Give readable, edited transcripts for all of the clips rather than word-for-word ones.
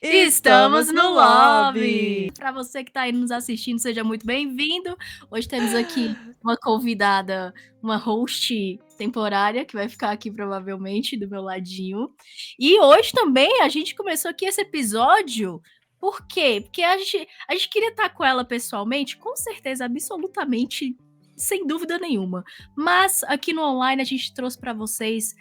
Estamos no lobby! Para você que está aí nos assistindo, seja muito bem-vindo. Hoje temos aqui uma convidada, uma host temporária, que vai ficar aqui provavelmente do meu ladinho. E hoje também a gente começou aqui esse episódio, por quê? Porque a gente queria estar com ela pessoalmente, com certeza, absolutamente, sem dúvida nenhuma. Mas aqui no online a gente trouxe para vocês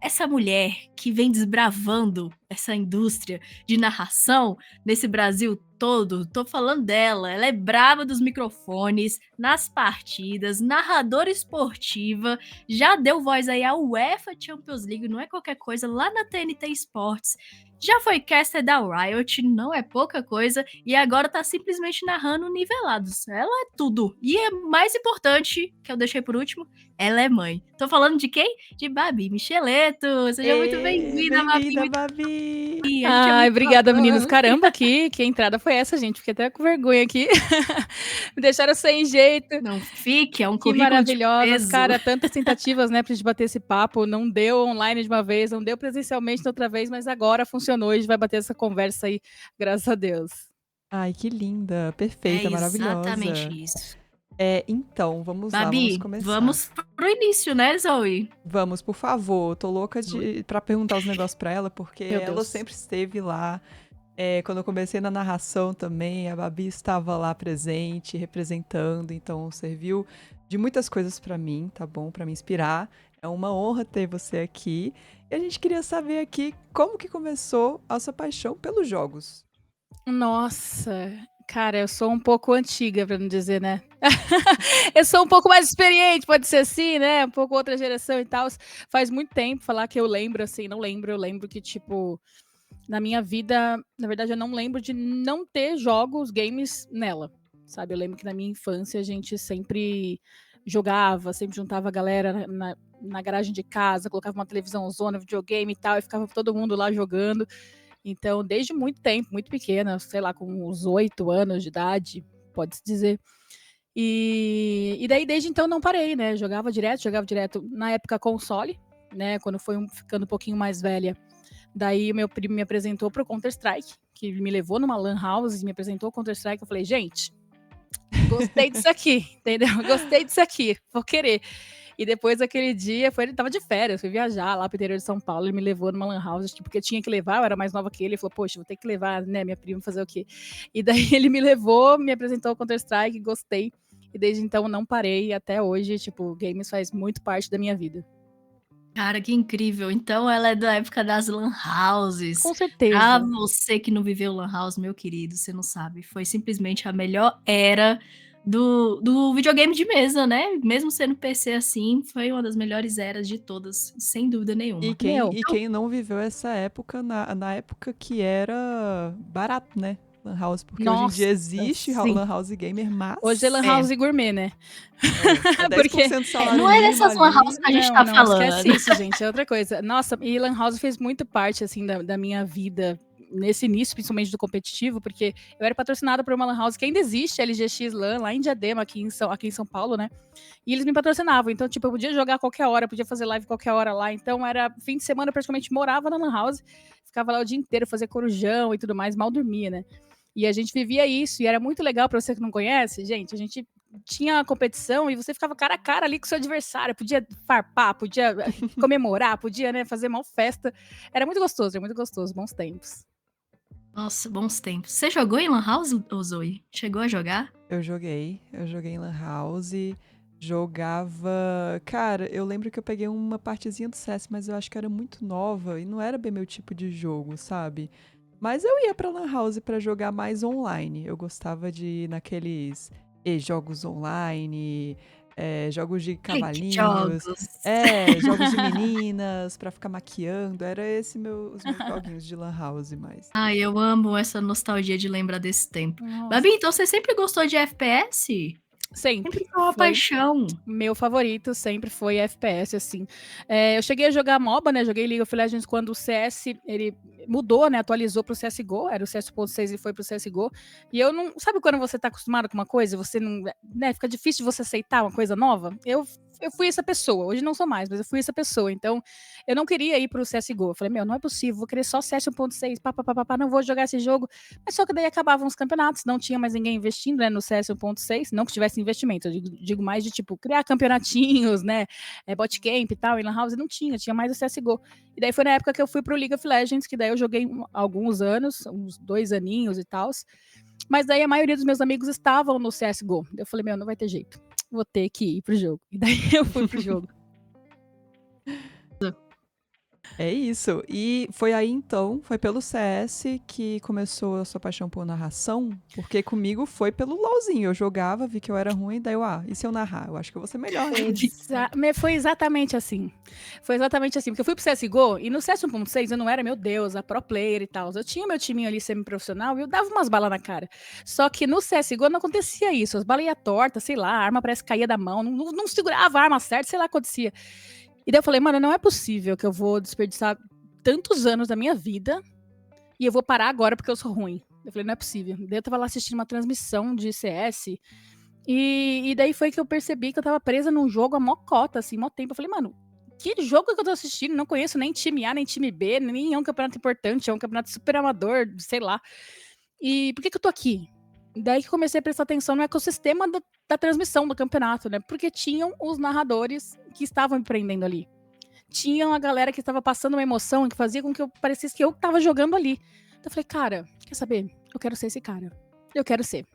essa mulher que vem desbravando essa indústria de narração nesse Brasil todo. Tô falando dela, ela é brava dos microfones, nas partidas, narradora esportiva, já deu voz aí à UEFA Champions League, não é qualquer coisa, lá na TNT Sports. Já foi caster da Riot, não é pouca coisa, e agora tá simplesmente narrando Nivelados. Ela é tudo. E é mais importante, que eu deixei por último, ela é mãe. Tô falando de quem? De Babi Micheleto. Seja muito bem-vinda, Babi. Bem-vinda, Babi! A gente é muito Obrigada, meninos. fã. Caramba, que entrada foi essa, gente? Fiquei até com vergonha aqui. Me deixaram sem jeito. Não fique, é um Que currículo de maravilhosas, peso. cara. Tantas tentativas, né, pra gente bater esse papo. Não deu online de uma vez, não deu presencialmente de outra vez, mas agora funcionou e a gente vai bater essa conversa aí, graças a Deus. Ai, que linda, perfeita, maravilhosa. Exatamente isso. Então, vamos lá, Babi, vamos começar. vamos pro início, né, Zoe? Vamos, por favor. Tô louca pra perguntar os negócios pra ela, porque Meu ela Deus. sempre esteve lá. Quando eu comecei na narração também, a Babi estava lá presente, representando, então serviu de muitas coisas pra mim, tá bom? Pra me inspirar. É uma honra ter você aqui. E a gente queria saber aqui como que começou a sua paixão pelos jogos. Nossa, cara, eu sou um pouco antiga, pra não dizer, né? Eu sou um pouco mais experiente, pode ser assim, né? Um pouco outra geração e tal. Faz muito tempo falar que eu lembro, assim, não lembro. Eu lembro que, tipo, na minha vida, na verdade, eu não lembro de não ter jogos, games nela, sabe? Eu lembro que na minha infância a gente sempre jogava, sempre juntava a galera na garagem de casa, colocava uma televisão zona, videogame e tal, e ficava todo mundo lá jogando. Então, desde muito tempo, muito pequena, sei lá, com uns 8 anos de idade, pode-se dizer. E daí, desde então, não parei, né? Jogava direto, na época console, né? Quando foi ficando um pouquinho mais velha. Daí, o meu primo me apresentou pro Counter-Strike, que me levou numa lan house, me apresentou o Counter-Strike. Eu falei, gente, gostei disso aqui, entendeu? Gostei disso aqui, vou querer. E depois daquele dia, ele tava de férias, fui viajar lá pro interior de São Paulo, ele me levou numa lan house, tipo, porque tinha que levar, eu era mais nova que ele falou, poxa, vou ter que levar, né, minha prima fazer o quê? E daí ele me levou, me apresentou o Counter-Strike, gostei, e desde então não parei, até hoje, tipo, games faz muito parte da minha vida. Cara, que incrível. Então ela é da época das lan houses. Com Pra certeza. você que não viveu lan house, meu querido, você não sabe. Foi simplesmente a melhor era do videogame de mesa, né? Mesmo sendo PC assim, foi uma das melhores eras de todas, sem dúvida nenhuma. E quem, Meu, e quem não viveu essa época, na época que era barato, né? Lan House, porque hoje em dia nossa, existe sim. Lan House Gamer, mas... Hoje é lan house gourmet, né? É 10% Porque do salário não é mínimo dessas lan house ali. que a gente tá Não, falando. esquece isso, gente, é outra coisa. Nossa, e Lan House fez muito parte, assim, da minha vida, nesse início, principalmente do competitivo, porque eu era patrocinada por uma Lan House que ainda existe, LGX LAN, lá em Diadema, aqui em São Paulo, né? E eles me patrocinavam, então, tipo, eu podia jogar a qualquer hora, podia fazer live qualquer hora lá, então era fim de semana, eu praticamente morava na Lan House, ficava lá o dia inteiro, fazia corujão e tudo mais, mal dormia, né? E a gente vivia isso, e era muito legal, pra você que não conhece, gente, a gente tinha a competição e você ficava cara a cara ali com o seu adversário, podia farpar, podia comemorar, podia, né, fazer uma festa. Era muito gostoso, bons tempos. Nossa, bons tempos. Você jogou em lan house, ô Zoe? Chegou a jogar? Eu joguei em Lan House, jogava... Cara, eu lembro que eu peguei uma partezinha do CS, mas eu acho que era muito nova e não era bem meu tipo de jogo, sabe? Mas eu ia pra Lan House pra jogar mais online. Eu gostava de ir naqueles jogos online, jogos de Ai, que cavalinhos, jogos. jogos de meninas pra ficar maquiando. Era esse os meus joguinhos de Lan House, mais. Ai, eu amo essa nostalgia de lembrar desse tempo. Nossa. Babi, então você sempre gostou de FPS? Sempre foi uma paixão. Meu favorito sempre foi FPS, assim. Eu cheguei a jogar MOBA, né? Joguei League of Legends quando o CS, ele mudou, né? Atualizou pro CSGO, era o CS.6 e foi pro CSGO. E eu não... Sabe quando você tá acostumado com uma coisa, você não... né? Fica difícil de você aceitar uma coisa nova? Eu eu fui essa pessoa. Hoje não sou mais, mas eu fui essa pessoa. Então, eu não queria ir pro CSGO. Eu falei, não é possível, vou querer só CS 1.6, não vou jogar esse jogo. Mas só que daí acabavam os campeonatos, não tinha mais ninguém investindo, né, no CS 1.6, não que tivesse investimento, eu digo mais de, tipo, criar campeonatinhos, né, botcamp e tal, em Lan House não tinha mais o CSGO. E daí foi na época que eu fui pro League of Legends, que daí eu joguei alguns anos, uns 2 aninhos e tal. Mas daí a maioria dos meus amigos estavam no CSGO. Eu falei, não vai ter jeito. Vou ter que ir pro jogo. E daí eu fui pro jogo. É isso. E foi aí então, foi pelo CS que começou a sua paixão por narração? Porque comigo foi pelo LOLzinho. Eu jogava, vi que eu era ruim, daí e se eu narrar? Eu acho que eu vou ser melhor. Foi exatamente assim. Foi exatamente assim. Porque eu fui pro CSGO e no CS 1.6 eu não era, meu Deus, a pro player e tal. Eu tinha meu timinho ali semi-profissional e eu dava umas balas na cara. Só que no CSGO não acontecia isso. As balas iam tortas, sei lá, a arma parece que caía da mão, não segurava a arma certa, sei lá o que acontecia. E daí eu falei, mano, não é possível que eu vou desperdiçar tantos anos da minha vida e eu vou parar agora porque eu sou ruim. Eu falei, não é possível. Daí eu tava lá assistindo uma transmissão de CS e daí foi que eu percebi que eu tava presa num jogo a mó cota, assim, mó tempo. Eu falei, mano, que jogo que eu tô assistindo? Não conheço nem time A, nem time B, nem é um campeonato importante, é um campeonato super amador, sei lá. E por que eu tô aqui? Daí que comecei a prestar atenção no ecossistema da transmissão do campeonato, né? Porque tinham os narradores que estavam empreendendo ali. Tinham a galera que estava passando uma emoção que fazia com que eu parecesse que eu tava jogando ali. Então eu falei, cara, quer saber? Eu quero ser esse cara. Eu quero ser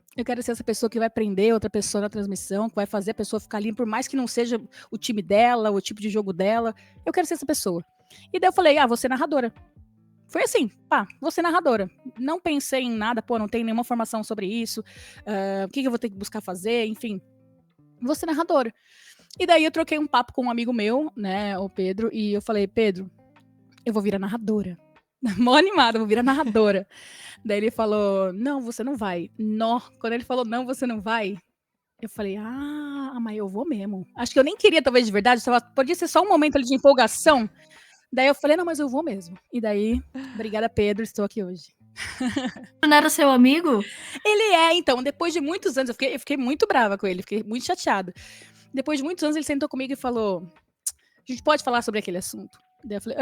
essa pessoa que vai prender outra pessoa na transmissão, que vai fazer a pessoa ficar ali, por mais que não seja o time dela, o tipo de jogo dela. Eu quero ser essa pessoa. E daí eu falei, vou ser narradora. Foi assim, vou ser narradora. Não pensei em nada, não tenho nenhuma formação sobre isso, o que eu vou ter que buscar fazer, enfim. Vou ser narradora. E daí eu troquei um papo com um amigo meu, né, o Pedro, e eu falei, Pedro, eu vou virar narradora. Mó animada, vou virar narradora. Daí ele falou, não, você não vai. Quando ele falou, não, você não vai, eu falei, mas eu vou mesmo. Acho que eu nem queria, talvez, de verdade, podia ser só um momento ali de empolgação. Daí eu falei, não, mas eu vou mesmo. E daí, obrigada, Pedro, estou aqui hoje. Não era seu amigo? Ele então, depois de muitos anos, eu fiquei muito brava com ele, fiquei muito chateada. Depois de muitos anos, ele sentou comigo e falou, a gente pode falar sobre aquele assunto? Daí eu falei,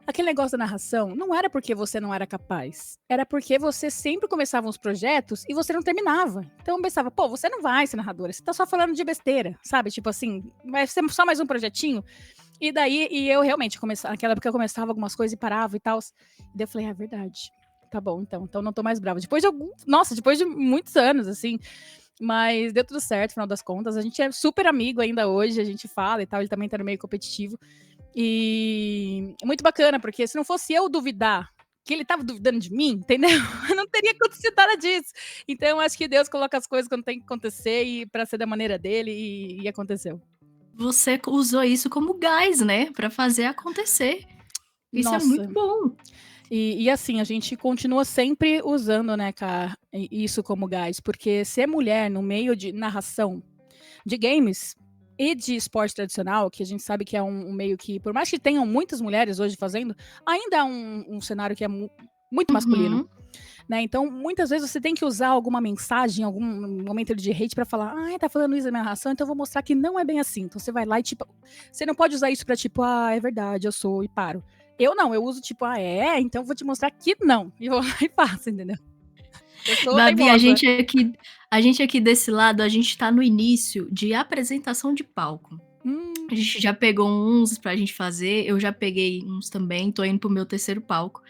aquele negócio da narração não era porque você não era capaz, era porque você sempre começava uns projetos e você não terminava. Então eu pensava, você não vai ser narradora, você tá só falando de besteira, sabe? Tipo assim, vai ser só mais um projetinho. E daí, eu realmente, naquela época eu começava algumas coisas e parava e tal. E daí eu falei, é verdade. Tá bom, então não tô mais brava. Depois de muitos anos, assim, mas deu tudo certo, no final das contas. A gente é super amigo ainda hoje, a gente fala e tal, ele também tá no meio competitivo. E é muito bacana, porque se não fosse eu duvidar, que ele tava duvidando de mim, entendeu? Não teria acontecido nada disso. Então, acho que Deus coloca as coisas quando tem que acontecer e pra ser da maneira dele, e aconteceu. Você usou isso como gás, né? Pra fazer acontecer. Isso é muito bom. E assim, a gente continua sempre usando, né, cara, isso como gás. Porque ser mulher no meio de narração de games e de esporte tradicional, que a gente sabe que é um meio que, por mais que tenham muitas mulheres hoje fazendo, ainda é um cenário que é muito masculino. Né? Então, muitas vezes você tem que usar alguma mensagem, algum momento de hate pra falar, tá falando isso da minha ração, então eu vou mostrar que não é bem assim. Então você vai lá e tipo, você não pode usar isso pra tipo, é verdade, eu sou, e paro. Eu não, eu uso tipo, então eu vou te mostrar que não. E vou lá e faço, entendeu? Babi, a gente aqui desse lado, a gente tá no início de apresentação de palco. A gente já pegou uns pra gente fazer, eu já peguei uns também, tô indo pro meu terceiro palco.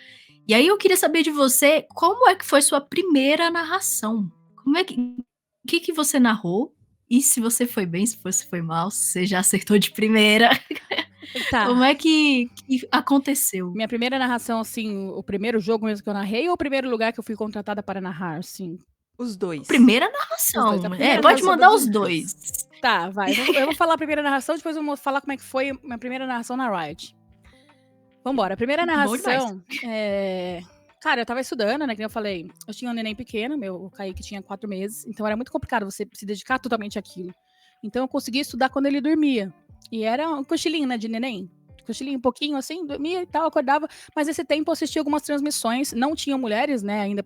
E aí eu queria saber de você, como é que foi sua primeira narração? O que você narrou? E se você foi bem, se você foi mal, se você já acertou de primeira. Tá. Como é que aconteceu? Minha primeira narração, assim, o primeiro jogo mesmo que eu narrei ou o primeiro lugar que eu fui contratada para narrar, assim? Os dois. Primeira narração. Os dois. Pode mandar os dois. Tá, vai. Eu vou falar a primeira narração, depois eu vou falar como é que foi minha primeira narração na Riot. Vambora. A primeira narração, cara, eu tava estudando, né, que eu falei, eu tinha um neném pequeno, o Kaique tinha 4 meses, então era muito complicado você se dedicar totalmente àquilo. Então eu conseguia estudar quando ele dormia. E era um cochilinho, né, de neném. Cochilinho um pouquinho assim, dormia e tal, acordava. Mas esse tempo eu assisti algumas transmissões, não tinham mulheres, né, ainda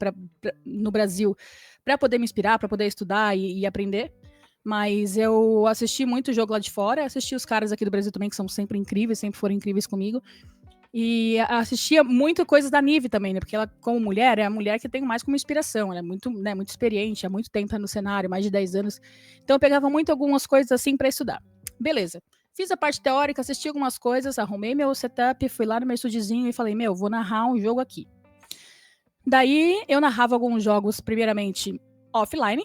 no Brasil, pra poder me inspirar, pra poder estudar e aprender. Mas eu assisti muito jogo lá de fora, assisti os caras aqui do Brasil também, que são sempre incríveis, sempre foram incríveis comigo. E assistia muito coisas da Nive também, né? Porque ela, como mulher, é a mulher que eu tenho mais como inspiração. Ela é muito, né, muito experiente, há muito tempo no cenário, mais de 10 anos. Então eu pegava muito algumas coisas assim pra estudar. Beleza. Fiz a parte teórica, assisti algumas coisas, arrumei meu setup, fui lá no meu estudiozinho e falei, vou narrar um jogo aqui. Daí eu narrava alguns jogos, primeiramente, offline.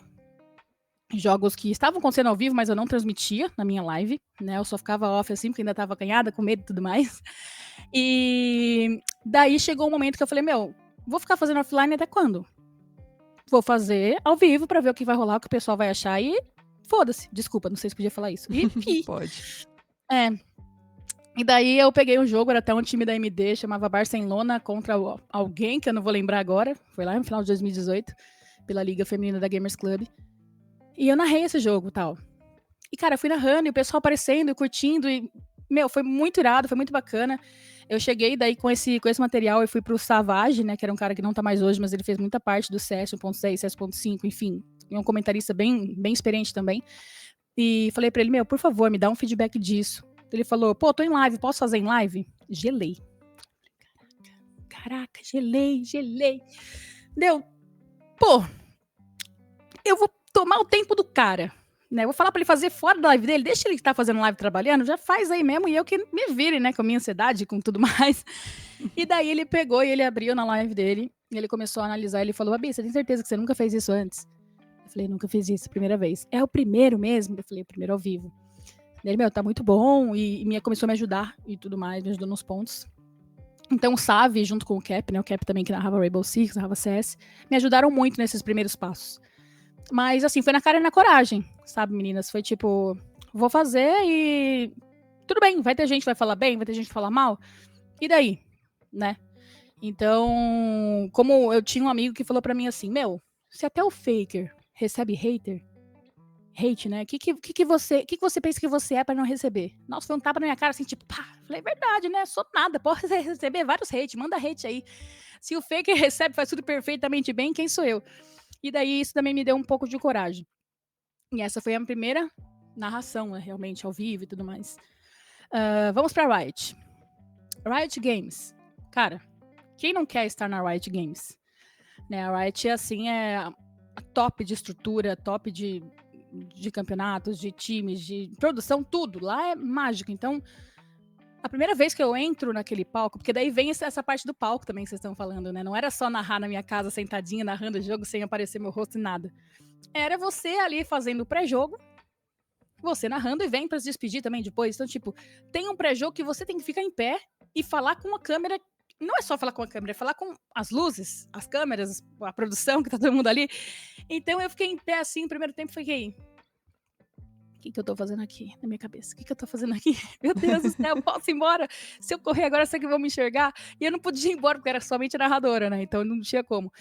Jogos que estavam acontecendo ao vivo, mas eu não transmitia na minha live, né? Eu só ficava off assim, porque ainda tava acanhada, com medo e tudo mais. E daí chegou um momento que eu falei, vou ficar fazendo offline até quando? Vou fazer ao vivo pra ver o que vai rolar, o que o pessoal vai achar e foda-se. Desculpa, não sei se podia falar isso. E Pode. E daí eu peguei um jogo, era até um time da AMD, chamava Barcelona contra alguém, que eu não vou lembrar agora. Foi lá no final de 2018, pela Liga Feminina da Gamers Club. E eu narrei esse jogo e tal. E, cara, fui narrando e o pessoal aparecendo, curtindo. E, foi muito irado, foi muito bacana. Eu cheguei daí com esse material e fui pro Savage, né? Que era um cara que não tá mais hoje, mas ele fez muita parte do CS 1.6, CS 1.5, enfim. É um comentarista bem experiente também. E falei pra ele, por favor, me dá um feedback disso. Ele falou, tô em live, posso fazer em live? Gelei. Caraca, gelei. Deu, eu vou tomar o tempo do cara, né? Vou falar pra ele fazer fora da live dele, deixa ele que tá fazendo live trabalhando, já faz aí mesmo, e eu que me vire, né, com a minha ansiedade, com tudo mais. E daí ele pegou e ele abriu na live dele, e ele começou a analisar, ele falou, Babi, você tem certeza que você nunca fez isso antes? Eu falei, nunca fiz isso, primeira vez. É o primeiro mesmo? Eu falei, o primeiro ao vivo. Ele, tá muito bom, e começou a me ajudar e tudo mais, me ajudou nos pontos. Então o Savi, junto com o Cap, né, o Cap também que narrava Rainbow Six, narrava CS, me ajudaram muito nesses primeiros passos. Mas, assim, foi na cara e na coragem, sabe, meninas? Foi tipo, vou fazer e tudo bem, vai ter gente que vai falar bem, vai ter gente que vai falar mal, e daí, né? Então, como eu tinha um amigo que falou pra mim assim, se até o Faker recebe hate, né? O que você pensa que você é pra não receber? Nossa, foi um tapa na minha cara, assim, tipo, pá. Falei, verdade, né? Sou nada, posso receber vários hate, manda hate aí. Se o Faker recebe, faz tudo perfeitamente bem, quem sou eu? E daí isso também me deu um pouco de coragem. E essa foi a minha narração, né, realmente, ao vivo e tudo mais. Vamos pra Riot. Riot Games. Cara, quem não quer estar na Riot Games? Né, a Riot, assim, é a top de estrutura, top de campeonatos, de times, de produção, tudo. Lá é mágico. Então, a primeira vez que eu entro naquele palco, porque daí vem essa parte do palco também que vocês estão falando, né? Não era só narrar na minha casa, sentadinha, narrando o jogo, sem aparecer meu rosto e nada. Era você ali fazendo o pré-jogo, você narrando e vem pra se despedir também depois. Então, tipo, tem um pré-jogo que você tem que ficar em pé e falar com a câmera. Não é só falar com a câmera, é falar com as luzes, as câmeras, a produção, que tá todo mundo ali. Então eu fiquei em pé assim, no primeiro tempo, fiquei... O que eu tô fazendo aqui na minha cabeça? O que eu tô fazendo aqui? Meu Deus do céu, posso ir embora? Se eu correr agora, será que vão me enxergar? E eu não podia ir embora, porque era somente narradora, né? Então não tinha como.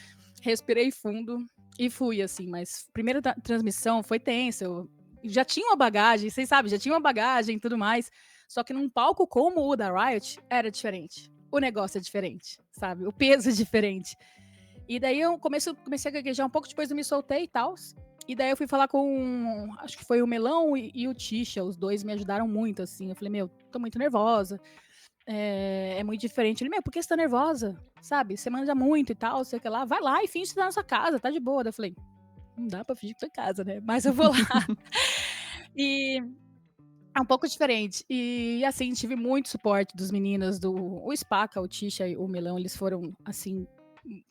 Respirei fundo e fui, assim. Mas a primeira transmissão foi tensa. Eu já tinha uma bagagem, vocês sabem, já tinha uma bagagem e tudo mais. Só que num palco como o da Riot, era diferente. O negócio é diferente, sabe? O peso é diferente. E daí eu comecei a gaguejar um pouco, depois eu me soltei e tal. E daí eu fui falar com, acho que foi o Melão e o Tisha, os dois me ajudaram muito, assim. Eu falei, tô muito nervosa, é muito diferente. Ele, por que você tá nervosa? Sabe, você manja muito e tal, sei que lá. Vai lá e finge que você tá na sua casa, tá de boa. Daí eu falei, não dá pra fingir que tô em casa, né? Mas eu vou lá. E é um pouco diferente. E, assim, tive muito suporte dos meninos, o Spaca, o Tisha e o Melão, eles foram, assim,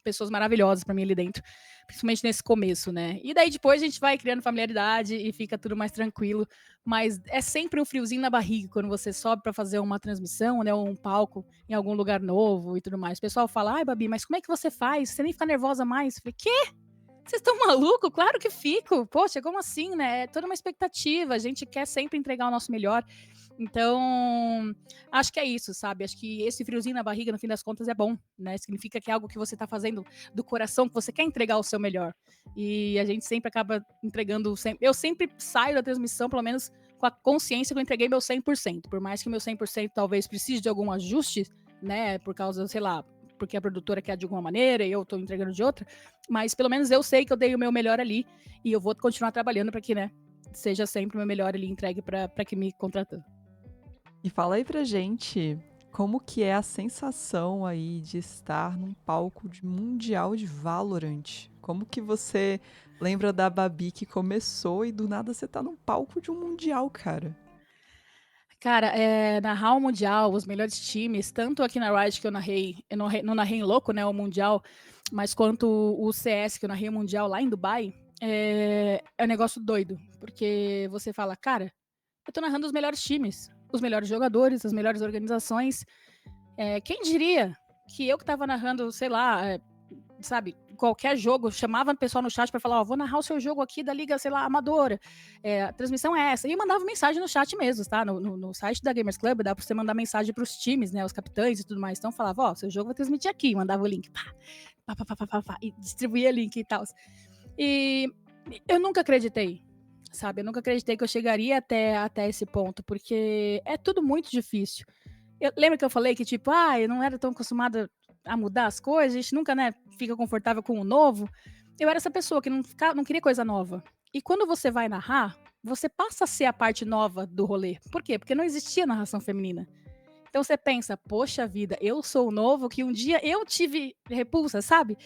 pessoas maravilhosas pra mim ali dentro, principalmente nesse começo, né? E daí depois a gente vai criando familiaridade e fica tudo mais tranquilo, mas é sempre um friozinho na barriga quando você sobe pra fazer uma transmissão, né, ou um palco em algum lugar novo e tudo mais. O pessoal fala, ai, Babi, mas como é que você faz? Você nem fica nervosa mais? Eu falei, quê? Vocês estão malucos? Claro que fico. Poxa, como assim, né? É toda uma expectativa. A gente quer sempre entregar o nosso melhor. Então, acho que é isso, sabe? Acho que esse friozinho na barriga, no fim das contas, é bom, né? Significa que é algo que você tá fazendo do coração, que você quer entregar o seu melhor. E a gente sempre acaba entregando... Eu sempre saio da transmissão, pelo menos, com a consciência que eu entreguei meu 100%. Por mais que o meu 100% talvez precise de algum ajuste, né? Por causa, sei lá, porque a produtora quer de alguma maneira e eu tô entregando de outra. Mas pelo menos eu sei que eu dei o meu melhor ali e eu vou continuar trabalhando para que, né, seja sempre o meu melhor ali entregue pra quem me contratou. E fala aí pra gente, como que é a sensação aí de estar num palco de mundial de Valorant? Como que você lembra da Babi que começou e do nada você tá num palco de um mundial, cara? Cara, narrar o mundial, os melhores times, tanto aqui na Riot que eu não narrei em louco, né, o mundial, mas quanto o CS que eu narrei o mundial lá em Dubai, é um negócio doido, porque você fala, cara, eu tô narrando os melhores times, os melhores jogadores, as melhores organizações. Quem diria que eu que tava narrando, sei lá, sabe, qualquer jogo, chamava o pessoal no chat pra falar, ó, vou narrar o seu jogo aqui da liga, sei lá, amadora, a transmissão é essa, e eu mandava mensagem no chat mesmo, tá, no site da Gamers Club, dá pra você mandar mensagem pros times, né, os capitães e tudo mais, então eu falava, ó, seu jogo vai transmitir aqui, mandava o link, pá, e distribuía link e tal. E eu nunca acreditei, sabe, eu nunca acreditei que eu chegaria até esse ponto, porque é tudo muito difícil. Lembra que eu falei que, tipo, eu não era tão acostumada a mudar as coisas, a gente nunca, né, fica confortável com o novo. Eu era essa pessoa que não queria coisa nova. E quando você vai narrar, você passa a ser a parte nova do rolê. Por quê? Porque não existia narração feminina. Então você pensa, poxa vida, eu sou o novo que um dia eu tive repulsa, sabe?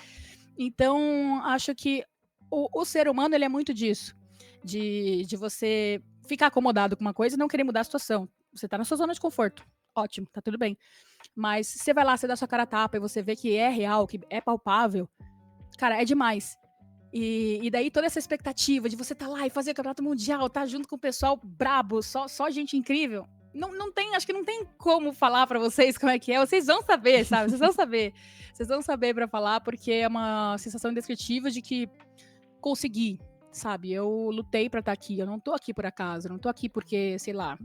Então, acho que o ser humano, ele é muito disso. De você ficar acomodado com uma coisa e não querer mudar a situação. Você tá na sua zona de conforto. Ótimo, tá tudo bem. Mas se você vai lá, você dá sua cara a tapa e você vê que é real, que é palpável, cara, é demais. E daí toda essa expectativa de você tá lá e fazer o campeonato mundial, tá junto com o pessoal brabo, só gente incrível. Não tem, acho que não tem como falar pra vocês como é que é. Vocês vão saber, sabe? Vocês vão saber. Vocês vão saber pra falar, porque é uma sensação indescritível de que consegui, sabe? Eu lutei pra estar aqui. Eu não tô aqui por acaso. Eu não tô aqui porque, sei lá,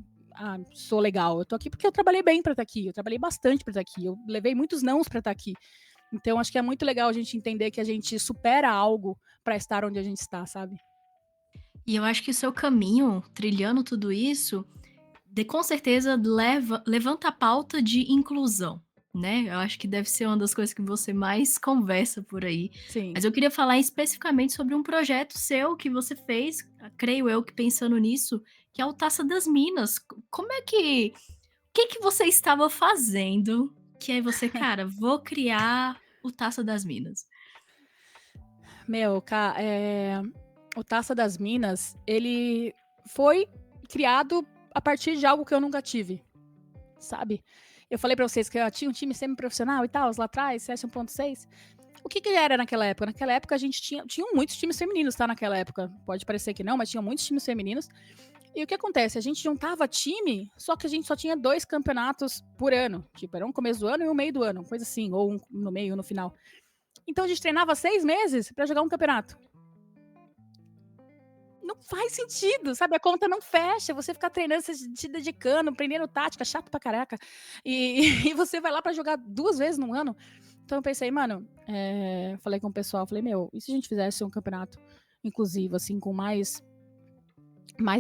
sou legal. Eu tô aqui porque eu trabalhei bem pra estar aqui. Eu trabalhei bastante pra estar aqui. Eu levei muitos nãos pra estar aqui. Então, acho que é muito legal a gente entender que a gente supera algo pra estar onde a gente está, sabe? E eu acho que o seu caminho, trilhando tudo isso, com certeza levanta a pauta de inclusão, né? Eu acho que deve ser uma das coisas que você mais conversa por aí. Sim. Mas eu queria falar especificamente sobre um projeto seu que você fez, creio eu que pensando nisso, que é o Taça das Minas. Como é que... O que que você estava fazendo que aí você, cara, vou criar o Taça das Minas? Meu, o Taça das Minas, ele foi criado a partir de algo que eu nunca tive, sabe? Eu falei pra vocês que eu tinha um time semi-profissional e tal, lá atrás, CS 1.6. O que era naquela época? Naquela época a gente tinha muitos times femininos, tá? Naquela época. Pode parecer que não, mas tinha muitos times femininos. E o que acontece? A gente juntava time, só que a gente só tinha 2 campeonatos por ano. Tipo, era um começo do ano e um meio do ano, coisa assim, ou um no meio e no final. Então a gente treinava 6 meses pra jogar um campeonato. Não faz sentido, sabe? A conta não fecha. Você ficar treinando, você se dedicando, aprendendo tática, chato pra caraca. E você vai lá pra jogar 2 vezes no ano. Então eu pensei, mano, falei com o pessoal, falei, meu, e se a gente fizesse um campeonato inclusivo, assim, com mais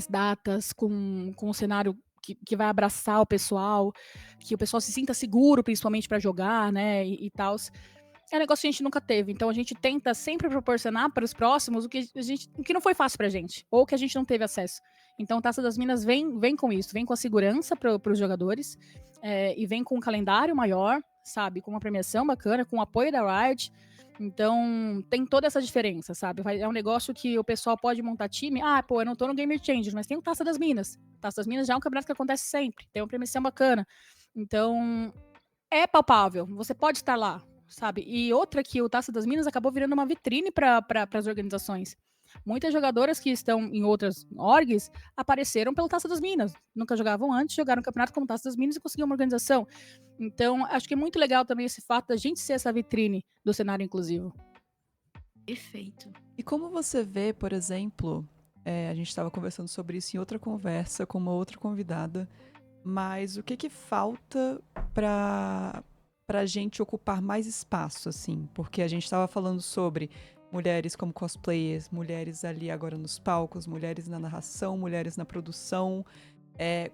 datas, com um cenário que vai abraçar o pessoal, que o pessoal se sinta seguro, principalmente pra jogar, né, e tal. É um negócio que a gente nunca teve. Então a gente tenta sempre proporcionar para os próximos o que não foi fácil pra gente, ou que a gente não teve acesso. Então, Taça das Minas vem com isso, vem com a segurança para os jogadores, e vem com um calendário maior, sabe? Com uma premiação bacana, com o apoio da Riot. Então, tem toda essa diferença, sabe? É um negócio que o pessoal pode montar time. Pô, eu não tô no Game Changers, mas tem o Taça das Minas. Taça das Minas já é um campeonato que acontece sempre, tem uma premiação bacana. Então, é palpável, você pode estar lá, sabe? E outra que o Taça das Minas acabou virando uma vitrine para as organizações. Muitas jogadoras que estão em outras orgs apareceram pelo Taça das Minas. Nunca jogavam antes, jogaram o campeonato como Taça das Minas e conseguiram uma organização. Então, acho que é muito legal também esse fato da gente ser essa vitrine do cenário inclusivo. Perfeito. E como você vê, por exemplo, a gente estava conversando sobre isso em outra conversa com uma outra convidada, mas o que falta para a gente ocupar mais espaço, assim? Porque a gente estava falando sobre mulheres como cosplayers, mulheres ali agora nos palcos, mulheres na narração, mulheres na produção.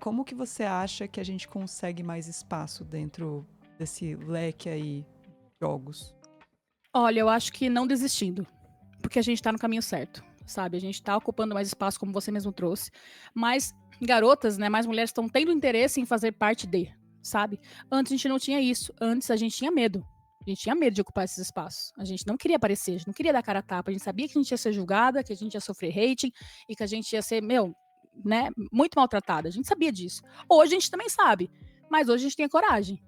Como que você acha que a gente consegue mais espaço dentro desse leque aí de jogos? Olha, eu acho que não desistindo, porque a gente tá no caminho certo. sabe? A gente tá ocupando mais espaço, como você mesmo trouxe. Mais garotas, né? Mais mulheres estão tendo interesse em fazer parte sabe? Antes a gente não tinha isso. Antes a gente tinha medo. A gente tinha medo de ocupar esses espaços. A gente não queria aparecer, a gente não queria dar cara a tapa. A gente sabia que a gente ia ser julgada, que a gente ia sofrer hating e que a gente ia ser, né, muito maltratada. A gente sabia disso. Hoje a gente também sabe, mas hoje a gente tem a coragem.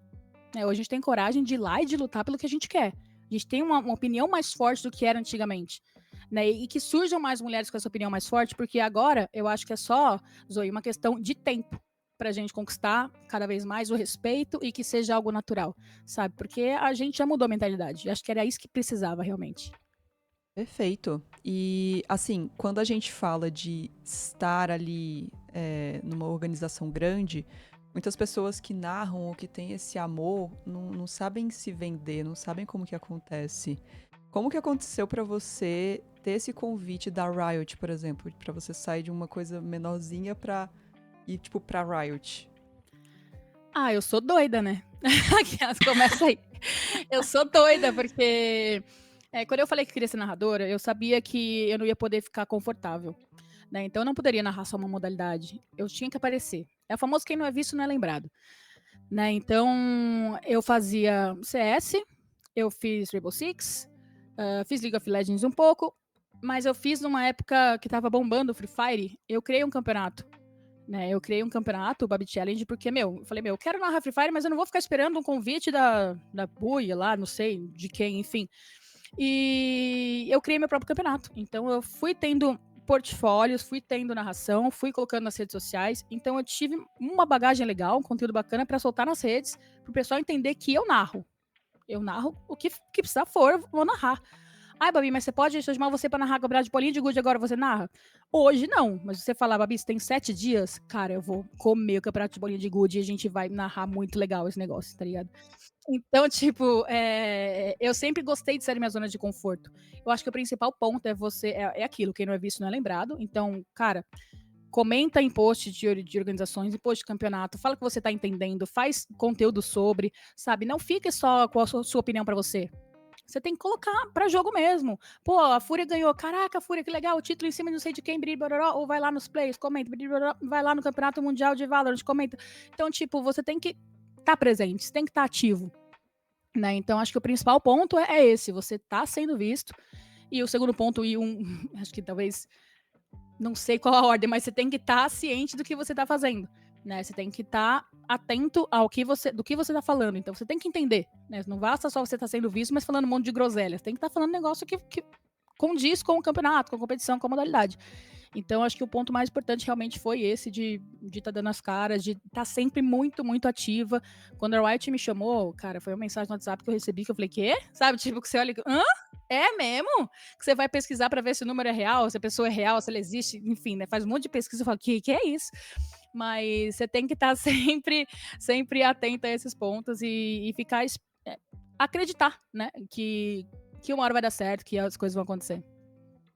Né? Hoje a gente tem coragem de ir lá e de lutar pelo que a gente quer. A gente tem uma opinião mais forte do que era antigamente. Né? E que surjam mais mulheres com essa opinião mais forte, porque agora eu acho que é só, Zoe, uma questão de tempo para a gente conquistar cada vez mais o respeito e que seja algo natural, sabe? Porque a gente já mudou a mentalidade. Acho que era isso que precisava realmente. Perfeito. E, assim, quando a gente fala de estar ali numa organização grande, muitas pessoas que narram ou que têm esse amor não sabem se vender, não sabem como que acontece. Como que aconteceu pra você ter esse convite da Riot, por exemplo, pra você sair de uma coisa menorzinha pra ir, tipo, pra Riot? Ah, eu sou doida, né? Começa aí. Eu sou doida, porque quando eu falei que queria ser narradora, eu sabia que eu não ia poder ficar confortável. Né? Então eu não poderia narrar só uma modalidade. Eu tinha que aparecer. É o famoso quem não é visto não é lembrado. Né? Então eu fazia CS, eu fiz Rainbow Six, fiz League of Legends um pouco, mas eu fiz numa época que tava bombando o Free Fire, eu criei um campeonato. Né, eu criei um campeonato, o Babi Challenge, porque, eu falei, eu quero narrar Free Fire, mas eu não vou ficar esperando um convite da Buia lá, não sei de quem, enfim. E eu criei meu próprio campeonato. Então eu fui tendo portfólios, fui tendo narração, fui colocando nas redes sociais. Então eu tive uma bagagem legal, um conteúdo bacana para soltar nas redes, para o pessoal entender que eu narro. Eu narro o que precisar for, eu vou narrar. Ai, Babi, mas você pode chamar você pra narrar Campeonato de Bolinha de Gude agora você narra? Hoje não, mas você falar, Babi, você tem 7 dias, cara, eu vou comer o Campeonato de Bolinha de Gude e a gente vai narrar muito legal esse negócio, tá ligado? Então, tipo, eu sempre gostei de sair da minha zona de conforto. Eu acho que o principal ponto é aquilo, quem não é visto não é lembrado. Então, cara, comenta em post de organizações, em post de campeonato, fala o que você tá entendendo, faz conteúdo sobre, sabe? Não fique só com a sua opinião pra você. Você tem que colocar pra jogo mesmo. Pô, a Fúria ganhou. Caraca, Fúria, que legal. O título em cima de não sei de quem, ou vai lá nos plays, comenta. Vai lá no Campeonato Mundial de Valorant, comenta. Então, tipo, você tem que estar presente, você tem que estar ativo. Né? Então, acho que o principal ponto é esse. Você tá sendo visto. E o segundo ponto, acho que talvez, não sei qual a ordem, mas você tem que estar ciente do que você tá fazendo. Né? Você tem que estar atento do que você está falando. Então você tem que entender. Né? Não basta só você estar sendo visto, mas falando um monte de groselha. Você tem que estar falando um negócio que condiz com o campeonato, com a competição, com a modalidade. Então, acho que o ponto mais importante realmente foi esse de estar dando as caras, de estar sempre muito, muito ativa. Quando a Riot me chamou, cara, foi uma mensagem no WhatsApp que eu recebi que eu falei, quê? Sabe, tipo, que você olha, hã? É mesmo? Que você vai pesquisar para ver se o número é real, se a pessoa é real, se ela existe, enfim, né? Faz um monte de pesquisa e fala, que é isso? Mas você tem que estar sempre atento a esses pontos e ficar acreditar, né? Que uma hora vai dar certo, que as coisas vão acontecer.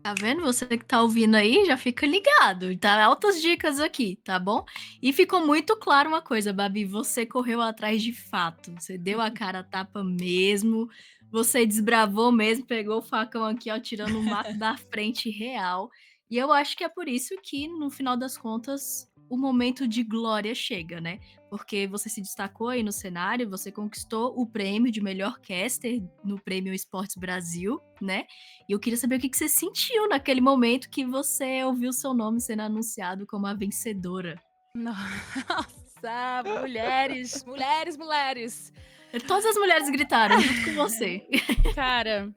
Tá vendo? Você que tá ouvindo aí, já fica ligado. Tá altas dicas aqui, tá bom? E ficou muito claro uma coisa, Babi, você correu atrás de fato. Você deu a cara a tapa mesmo. Você desbravou mesmo, pegou o facão aqui, ó, tirando o mato da frente real. E eu acho que é por isso que, no final das contas, o momento de glória chega, né? Porque você se destacou aí no cenário, você conquistou o prêmio de melhor caster no Prêmio Esportes Brasil, né? E eu queria saber o que você sentiu naquele momento que você ouviu seu nome sendo anunciado como a vencedora. Nossa, mulheres, mulheres, mulheres. Todas as mulheres gritaram junto com você. Cara,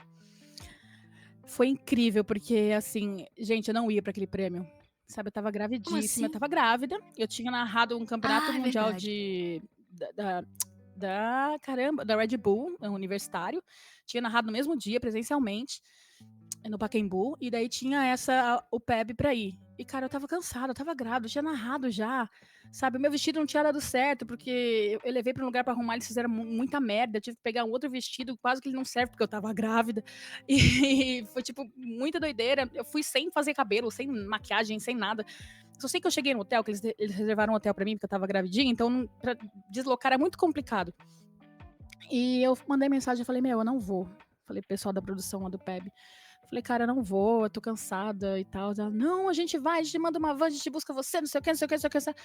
foi incrível, porque, assim, gente, eu não ia pra aquele prêmio. Sabe, eu tava gravidíssima, assim? eu tava grávida. Eu tinha narrado um campeonato mundial verdade. da Red Bull, universitário. Tinha narrado no mesmo dia, presencialmente, no Pacaembu. E daí tinha o PEB pra ir. E, cara, eu tava cansada, eu tava grávida, eu tinha narrado já. Sabe, o meu vestido não tinha dado certo, porque eu levei pra um lugar pra arrumar, eles fizeram muita merda. Eu tive que pegar um outro vestido, quase que ele não serve, porque eu tava grávida. E foi, tipo, muita doideira. Eu fui sem fazer cabelo, sem maquiagem, sem nada. Só sei que eu cheguei no hotel, que eles reservaram um hotel pra mim, porque eu tava gravidinha, então pra deslocar era muito complicado. E eu mandei mensagem e falei, eu não vou. Falei pro pessoal da produção lá do PEB. Falei, cara, eu não vou, eu tô cansada e tal. Ela, não, a gente vai, a gente manda uma van, a gente busca você, não sei o que, não sei o que, não sei o que. Não sei o que.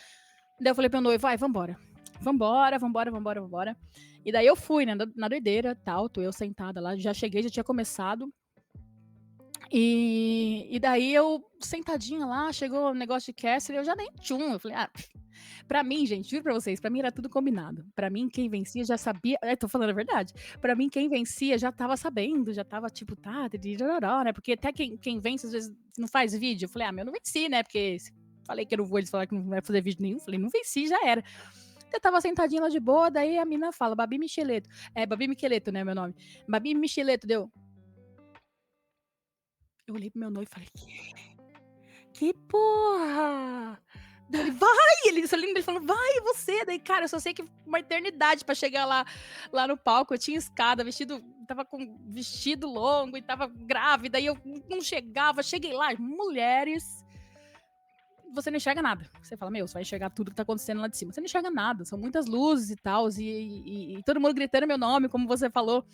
Daí eu falei pro meu noivo, vai, vambora. Vambora, vambora, vambora, vambora. E daí eu fui, né, na doideira, tal, tô eu sentada lá, já cheguei, já tinha começado. E daí eu, sentadinha lá, chegou o negócio de Castle, eu já nem tchum. Eu falei, pra mim, gente, juro pra vocês, pra mim era tudo combinado. Pra mim, quem vencia já sabia. Tô falando a verdade. Pra mim, quem vencia já tava sabendo, já tava tipo, tá, né? Porque até quem vence às vezes não faz vídeo. Eu falei, meu, não venci, né? Porque falei que eu não vou, eles falaram que não vai fazer vídeo nenhum. Eu falei, não venci, já era. Eu tava sentadinha lá de boa, daí a mina fala, Babi Micheleto. Babi Micheleto, né, meu nome. Babi Micheleto, deu. Eu olhei pro meu noivo e falei, que porra! Daí ele, vai! Ele falou, vai você! Daí, cara, eu só sei que uma eternidade pra chegar lá no palco. Eu tinha escada, tava com vestido longo e tava grávida, e eu não chegava. Cheguei lá, mulheres. Você não enxerga nada. Você fala, você vai enxergar tudo que tá acontecendo lá de cima. Você não enxerga nada, são muitas luzes e tal, e todo mundo gritando meu nome, como você falou.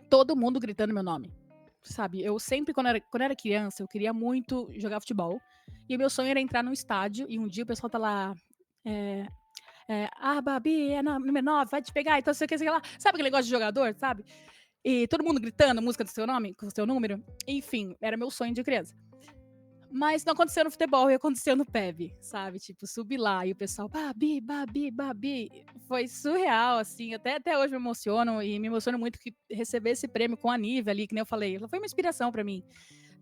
Todo mundo gritando meu nome. Sabe, eu sempre, quando era criança, eu queria muito jogar futebol. E o meu sonho era entrar num estádio, e um dia o pessoal tá lá. Babi, número 9, vai te pegar, então sei o que lá. Sabe aquele negócio de jogador, sabe? E todo mundo gritando música do seu nome, com o seu número. Enfim, era meu sonho de criança. Mas não aconteceu no futebol, e aconteceu no PEB, sabe? Tipo, subi lá e o pessoal, Babi, Babi, Babi. Foi surreal, assim. Até hoje me emociono, e me emociono muito que receber esse prêmio com a Nive ali, que nem eu falei. Ela foi uma inspiração pra mim,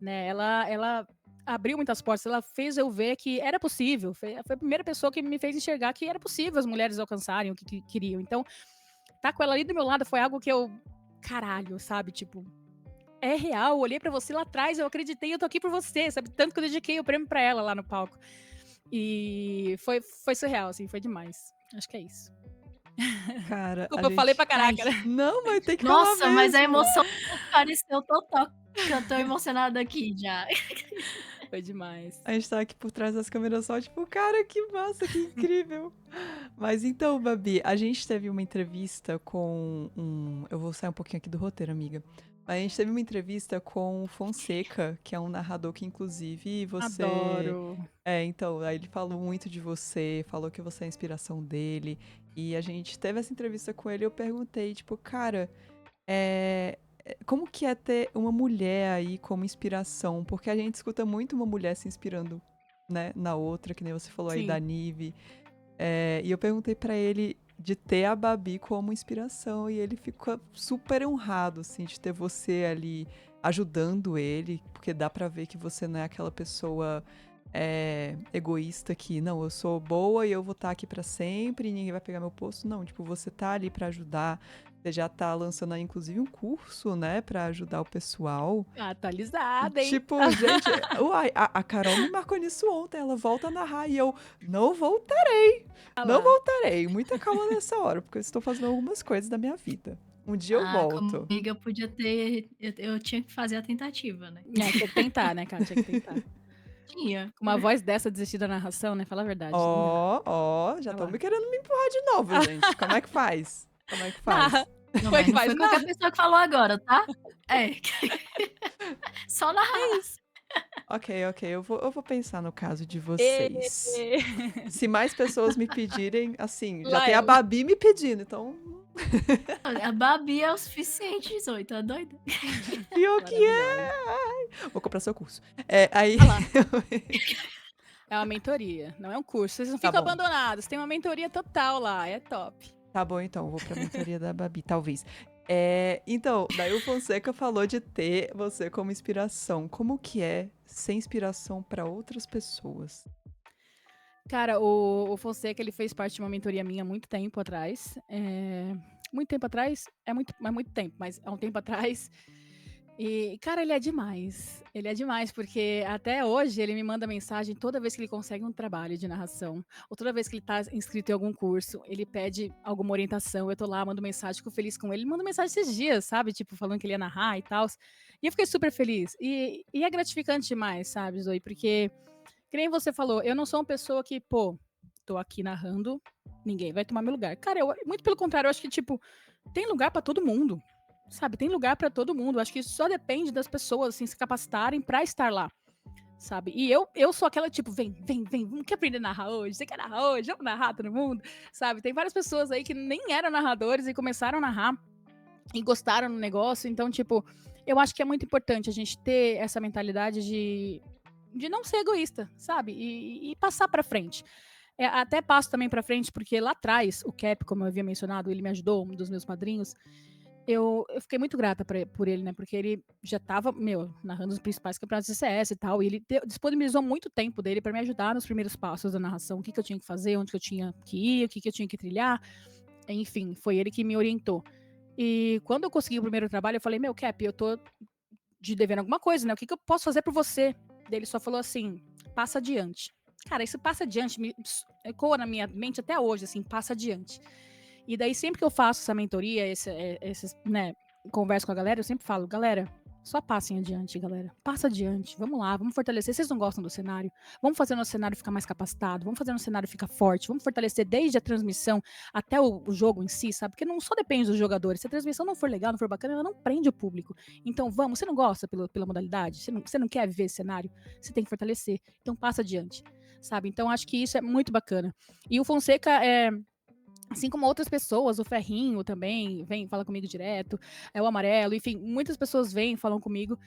né? Ela abriu muitas portas, ela fez eu ver que era possível. Foi a primeira pessoa que me fez enxergar que era possível as mulheres alcançarem o que queriam. Então, tá com ela ali do meu lado foi algo que eu... Caralho, sabe? Tipo... É real, eu olhei pra você lá atrás, eu acreditei, eu tô aqui por você, sabe? Tanto que eu dediquei o prêmio pra ela lá no palco. E foi surreal, assim, foi demais. Acho que é isso. Cara, Desculpa, eu falei pra caraca, né? Não, mas tem que falar Nossa, mesmo. mas a emoção apareceu total. Eu tô emocionada aqui já. Foi demais. A gente tá aqui por trás das câmeras só, tipo, cara, que massa, que incrível. Mas então, Babi, a gente teve uma entrevista com Eu vou sair um pouquinho aqui do roteiro, amiga. A gente teve uma entrevista com o Fonseca, que é um narrador que, inclusive, você... Adoro. Então, aí ele falou muito de você, falou que você é a inspiração dele. E a gente teve essa entrevista com ele e eu perguntei, tipo, cara, como que é ter uma mulher aí como inspiração? Porque a gente escuta muito uma mulher se inspirando, né, na outra, que nem você falou aí da Nive. E eu perguntei pra ele de ter a Babi como inspiração e ele ficou super honrado, assim, de ter você ali ajudando ele, porque dá pra ver que você não é aquela pessoa egoísta que, não, eu sou boa e eu vou estar aqui pra sempre e ninguém vai pegar meu posto. Não, tipo, você tá ali pra ajudar. Você já tá lançando aí, inclusive, um curso, né, pra ajudar o pessoal. Atualizada, hein? Tipo, gente, uai, a Carol me marcou nisso ontem, ela volta a narrar e eu não voltarei. Não voltarei. Muita calma nessa hora, porque eu estou fazendo algumas coisas da minha vida. Um dia eu volto. Como amiga, eu podia ter... Eu tinha que fazer a tentativa, né? Tinha que tentar, né, cara? Tinha que tentar. Tinha. Com uma voz dessa, desistir da narração, né? Fala a verdade. Já estão me querendo me empurrar de novo, gente. Como é que faz? Como é que faz? Não, mas não foi qualquer pessoa que falou agora, tá? Só narrar. Ok, eu vou pensar no caso de vocês. Se mais pessoas me pedirem, assim, já tem a Babi me pedindo, então... A Babi é o suficiente, 18, tá doida? Pior que é! Ai, vou comprar seu curso. Aí... É uma mentoria, não é um curso. Vocês não ficam abandonados, tem uma mentoria total lá, é top. Tá bom, então, vou pra mentoria da Babi, talvez. Então, daí o Fonseca falou de ter você como inspiração. Como que é ser inspiração pra outras pessoas? Cara, o Fonseca, ele fez parte de uma mentoria minha há muito tempo atrás. Muito tempo atrás? É muito tempo, mas há um tempo atrás. E, cara, ele é demais. Ele é demais, porque até hoje ele me manda mensagem toda vez que ele consegue um trabalho de narração, ou toda vez que ele tá inscrito em algum curso, ele pede alguma orientação, eu tô lá, mando mensagem, fico feliz com ele. Ele manda mensagem esses dias, sabe? Tipo, falando que ele ia narrar e tal. E eu fiquei super feliz. E é gratificante demais, sabe, Zoe? Porque, que nem você falou, eu não sou uma pessoa que, tô aqui narrando, ninguém vai tomar meu lugar. Cara, muito pelo contrário, eu acho que, tipo, tem lugar pra todo mundo. sabe? Tem lugar pra todo mundo. Eu acho que isso só depende das pessoas, assim, se capacitarem pra estar lá, sabe? E eu sou aquela tipo, vem, quer aprender a narrar hoje? Você quer narrar hoje? Vamos narrar todo mundo, sabe? Tem várias pessoas aí que nem eram narradores e começaram a narrar e gostaram do negócio. Então, tipo, eu acho que é muito importante a gente ter essa mentalidade de não ser egoísta, sabe? E passar pra frente. Até passo também pra frente, porque lá atrás, o Cap, como eu havia mencionado, ele me ajudou, um dos meus padrinhos. Eu fiquei muito grata por ele, né? Porque ele já tava, narrando os principais campeonatos de CS e tal. E ele disponibilizou muito tempo dele pra me ajudar nos primeiros passos da narração. O que eu tinha que fazer, onde que eu tinha que ir, o que eu tinha que trilhar. Enfim, foi ele que me orientou. E quando eu consegui o primeiro trabalho, eu falei, Cap, eu tô te devendo alguma coisa, né? O que eu posso fazer por você? Daí ele só falou assim, passa adiante. Cara, isso passa adiante, ecoa na minha mente até hoje, assim, passa adiante. E daí, sempre que eu faço essa mentoria, né, converso com a galera, eu sempre falo, galera, só passem adiante, galera. Passa adiante, vamos lá, vamos fortalecer. Vocês não gostam do cenário? Vamos fazer o nosso cenário ficar mais capacitado, vamos fazer o nosso cenário ficar forte, vamos fortalecer desde a transmissão até o jogo em si, sabe? Porque não só depende dos jogadores. Se a transmissão não for legal, não for bacana, ela não prende o público. Então, vamos, você não gosta pela modalidade? Você não quer viver esse cenário? Você tem que fortalecer. Então, passa adiante, sabe? Então, acho que isso é muito bacana. E o Fonseca assim como outras pessoas, o Ferrinho também vem, fala comigo direto, o Amarelo, enfim, muitas pessoas vêm, falam comigo.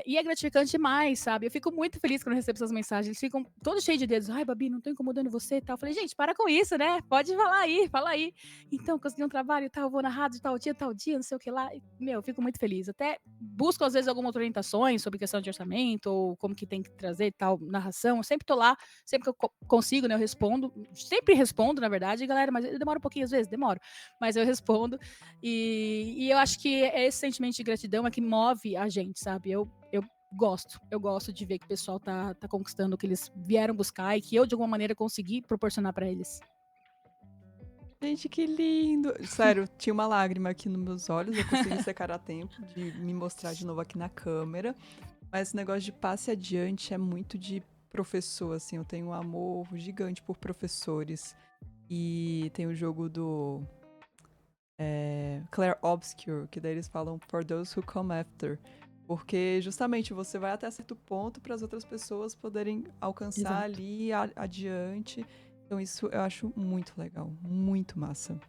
E é gratificante demais, sabe? Eu fico muito feliz quando eu recebo essas mensagens. Eles ficam todos cheios de dedos. Ai, Babi, não tô incomodando você e tal. Eu falei, gente, para com isso, né? Pode falar aí, fala aí. Então, consegui um trabalho e tal, eu vou na rádio tal dia, não sei o que lá. Eu fico muito feliz. Até busco, às vezes, algumas orientações sobre questão de orçamento ou como que tem que trazer tal narração. Eu sempre tô lá, sempre que eu consigo, né? Eu respondo. Sempre respondo, na verdade, galera, mas demora um pouquinho às vezes, demoro. Mas eu respondo. E eu acho que esse sentimento de gratidão é que move a gente, sabe? Eu gosto de ver que o pessoal tá conquistando o que eles vieram buscar e que eu, de alguma maneira, consegui proporcionar pra eles. Gente, que lindo! Sério, tinha uma lágrima aqui nos meus olhos, eu consegui secar a tempo de me mostrar de novo aqui na câmera. Mas esse negócio de passe adiante é muito de professor, assim. Eu tenho um amor gigante por professores. E tem o jogo do Claire Obscure, que daí eles falam For Those Who Come After. Porque justamente você vai até certo ponto para as outras pessoas poderem alcançar Exato. ali adiante. Então isso eu acho muito legal, muito massa.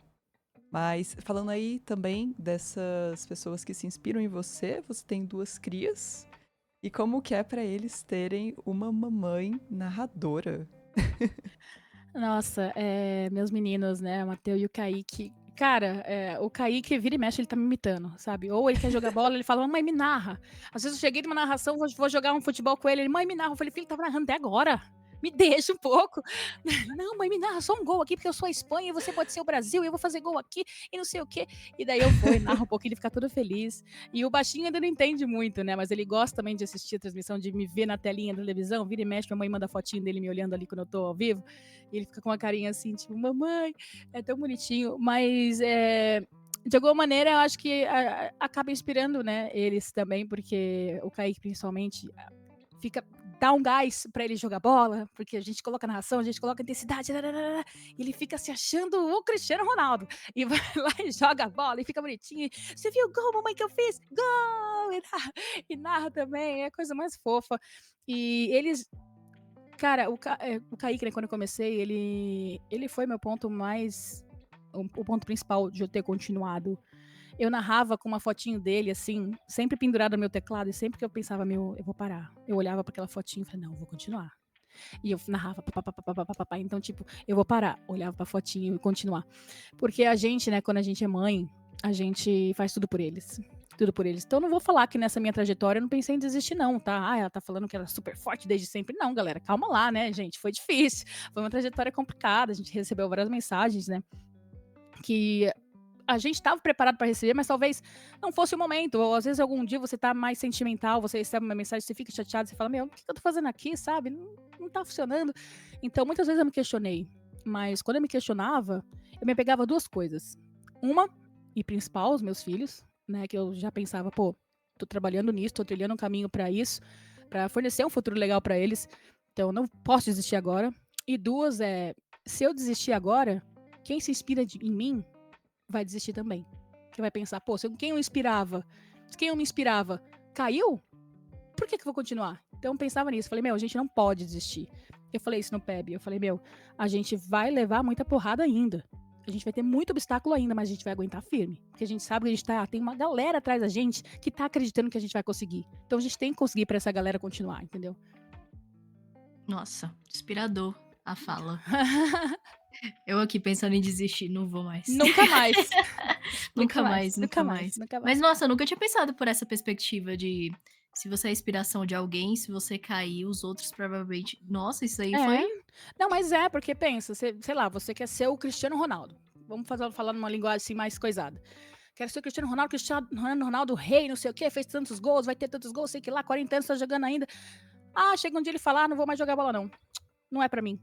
Mas falando aí também dessas pessoas que se inspiram em você, você tem 2 crias. E como que é para eles terem uma mamãe narradora? Nossa, meus meninos, né, o Mateu e o Kaique. Cara, o Kaique vira e mexe, ele tá me imitando, sabe? Ou ele quer jogar bola, ele fala, mamãe, me narra. Às vezes eu cheguei numa narração, vou jogar um futebol com ele, mãe, me narra. Eu falei, filho, tava narrando até agora. Me deixa um pouco. Não, mãe, me narra só um gol aqui, porque eu sou a Espanha e você pode ser o Brasil e eu vou fazer gol aqui e não sei o quê. E daí eu vou e narro um pouquinho, ele fica todo feliz. E o baixinho ainda não entende muito, né? Mas ele gosta também de assistir a transmissão, de me ver na telinha da televisão, vira e mexe, minha mãe manda fotinho dele me olhando ali quando eu tô ao vivo. E ele fica com uma carinha assim, tipo, mamãe, é tão bonitinho. Mas de alguma maneira, eu acho que acaba inspirando, né, eles também, porque o Kaique, principalmente, dá um gás pra ele jogar bola, porque a gente coloca narração, a gente coloca intensidade, e ele fica se achando o Cristiano Ronaldo, e vai lá e joga a bola, e fica bonitinho, você viu o gol, mamãe, que eu fiz? Gol! E narra também, é a coisa mais fofa. E eles, cara, o Kaique, né, quando eu comecei, ele foi meu ponto mais, o ponto principal de eu ter continuado. Eu narrava com uma fotinho dele, assim, sempre pendurada no meu teclado, e sempre que eu pensava, eu vou parar. Eu olhava para aquela fotinho e falei, não, eu vou continuar. E eu narrava, papapá, então, tipo, eu vou parar. Olhava pra fotinho e continuar. Porque a gente, né, quando a gente é mãe, a gente faz tudo por eles. Tudo por eles. Então, eu não vou falar que nessa minha trajetória eu não pensei em desistir, não, tá? Ah, ela tá falando que era super forte desde sempre. Não, galera, calma lá, né, gente? Foi difícil. Foi uma trajetória complicada. A gente recebeu várias mensagens, né? Que a gente estava preparado para receber, mas talvez não fosse o momento. Ou às vezes algum dia você tá mais sentimental, você recebe uma mensagem, você fica chateado, você fala, o que eu tô fazendo aqui, sabe? Não tá funcionando. Então, muitas vezes eu me questionei. Mas quando eu me questionava, eu me pegava 2 coisas. Uma, e principal, os meus filhos, né? Que eu já pensava, tô trabalhando nisso, tô trilhando um caminho para isso, para fornecer um futuro legal para eles. Então, não posso desistir agora. E 2 se eu desistir agora, quem se inspira em mim vai desistir também. Que vai pensar, pô, quem eu inspirava? Quem eu me inspirava? Caiu? Por que eu vou continuar? Então eu pensava nisso. Falei, a gente não pode desistir. Eu falei isso no PEB. Eu falei, a gente vai levar muita porrada ainda. A gente vai ter muito obstáculo ainda, mas a gente vai aguentar firme. Porque a gente sabe que a gente tem uma galera atrás da gente que tá acreditando que a gente vai conseguir. Então a gente tem que conseguir pra essa galera continuar, entendeu? Nossa, inspirador a fala. Eu aqui pensando em desistir, não vou mais. Nunca mais. Nunca mais. Nunca mais. Mas, nossa, eu nunca tinha pensado por essa perspectiva de se você é a inspiração de alguém, se você cair, os outros provavelmente. Nossa, isso aí foi. Não, mas porque pensa, sei lá, você quer ser o Cristiano Ronaldo. Vamos falar numa linguagem assim mais coisada. Quero ser o Cristiano Ronaldo rei, não sei o quê, fez tantos gols, vai ter tantos gols, sei que lá, 40 anos tá jogando ainda. Ah, chega um dia ele fala, não vou mais jogar bola não. Não é pra mim.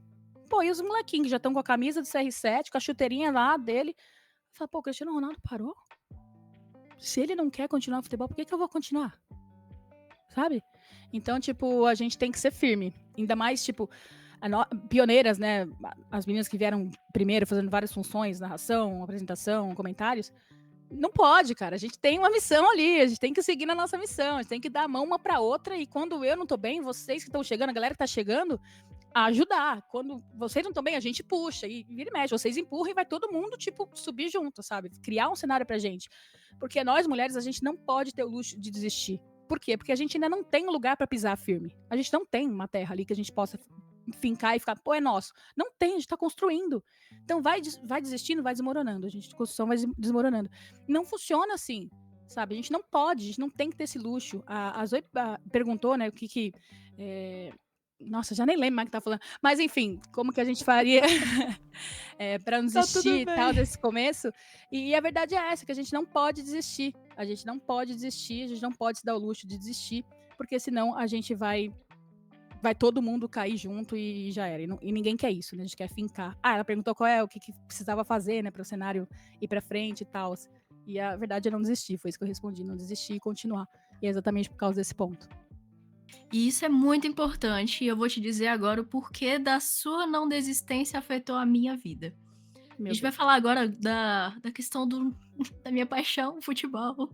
Pô, e os molequinhos que já estão com a camisa do CR7, com a chuteirinha lá dele. Fala, pô, o Cristiano Ronaldo parou? Se ele não quer continuar no futebol, por que eu vou continuar? Sabe? Então, tipo, a gente tem que ser firme. Ainda mais, tipo, pioneiras, né? As meninas que vieram primeiro fazendo várias funções, narração, apresentação, comentários. Não pode, cara. A gente tem uma missão ali. A gente tem que seguir na nossa missão. A gente tem que dar a mão uma pra outra. E quando eu não tô bem, vocês que estão chegando, a galera que tá chegando, a ajudar. Quando vocês não estão bem, a gente puxa. E vira e mexe. Vocês empurram e vai todo mundo, tipo, subir junto, sabe? Criar um cenário pra gente. Porque nós, mulheres, a gente não pode ter o luxo de desistir. Por quê? Porque a gente ainda não tem um lugar pra pisar firme. A gente não tem uma terra ali que a gente possa fincar e ficar, pô, é nosso. Não tem, a gente tá construindo. Então vai desistindo, vai desmoronando. A construção vai desmoronando. Não funciona assim, sabe? A gente não pode, a gente não tem que ter esse luxo. A Zoe perguntou, né, o que nossa, já nem lembro mais o que tá falando. Mas enfim, como que a gente faria pra não desistir e tal desse começo? E a verdade é essa, que a gente não pode desistir. A gente não pode desistir, a gente não pode se dar o luxo de desistir, porque senão a gente vai todo mundo cair junto e já era. E ninguém quer isso, né? A gente quer fincar. Ah, ela perguntou o que precisava fazer, né, para o cenário ir para frente e tal. E a verdade é não desistir, foi isso que eu respondi, não desistir e continuar. E é exatamente por causa desse ponto. E isso é muito importante, e eu vou te dizer agora o porquê da sua não desistência afetou a minha vida. A gente vai falar agora da questão da minha paixão, futebol.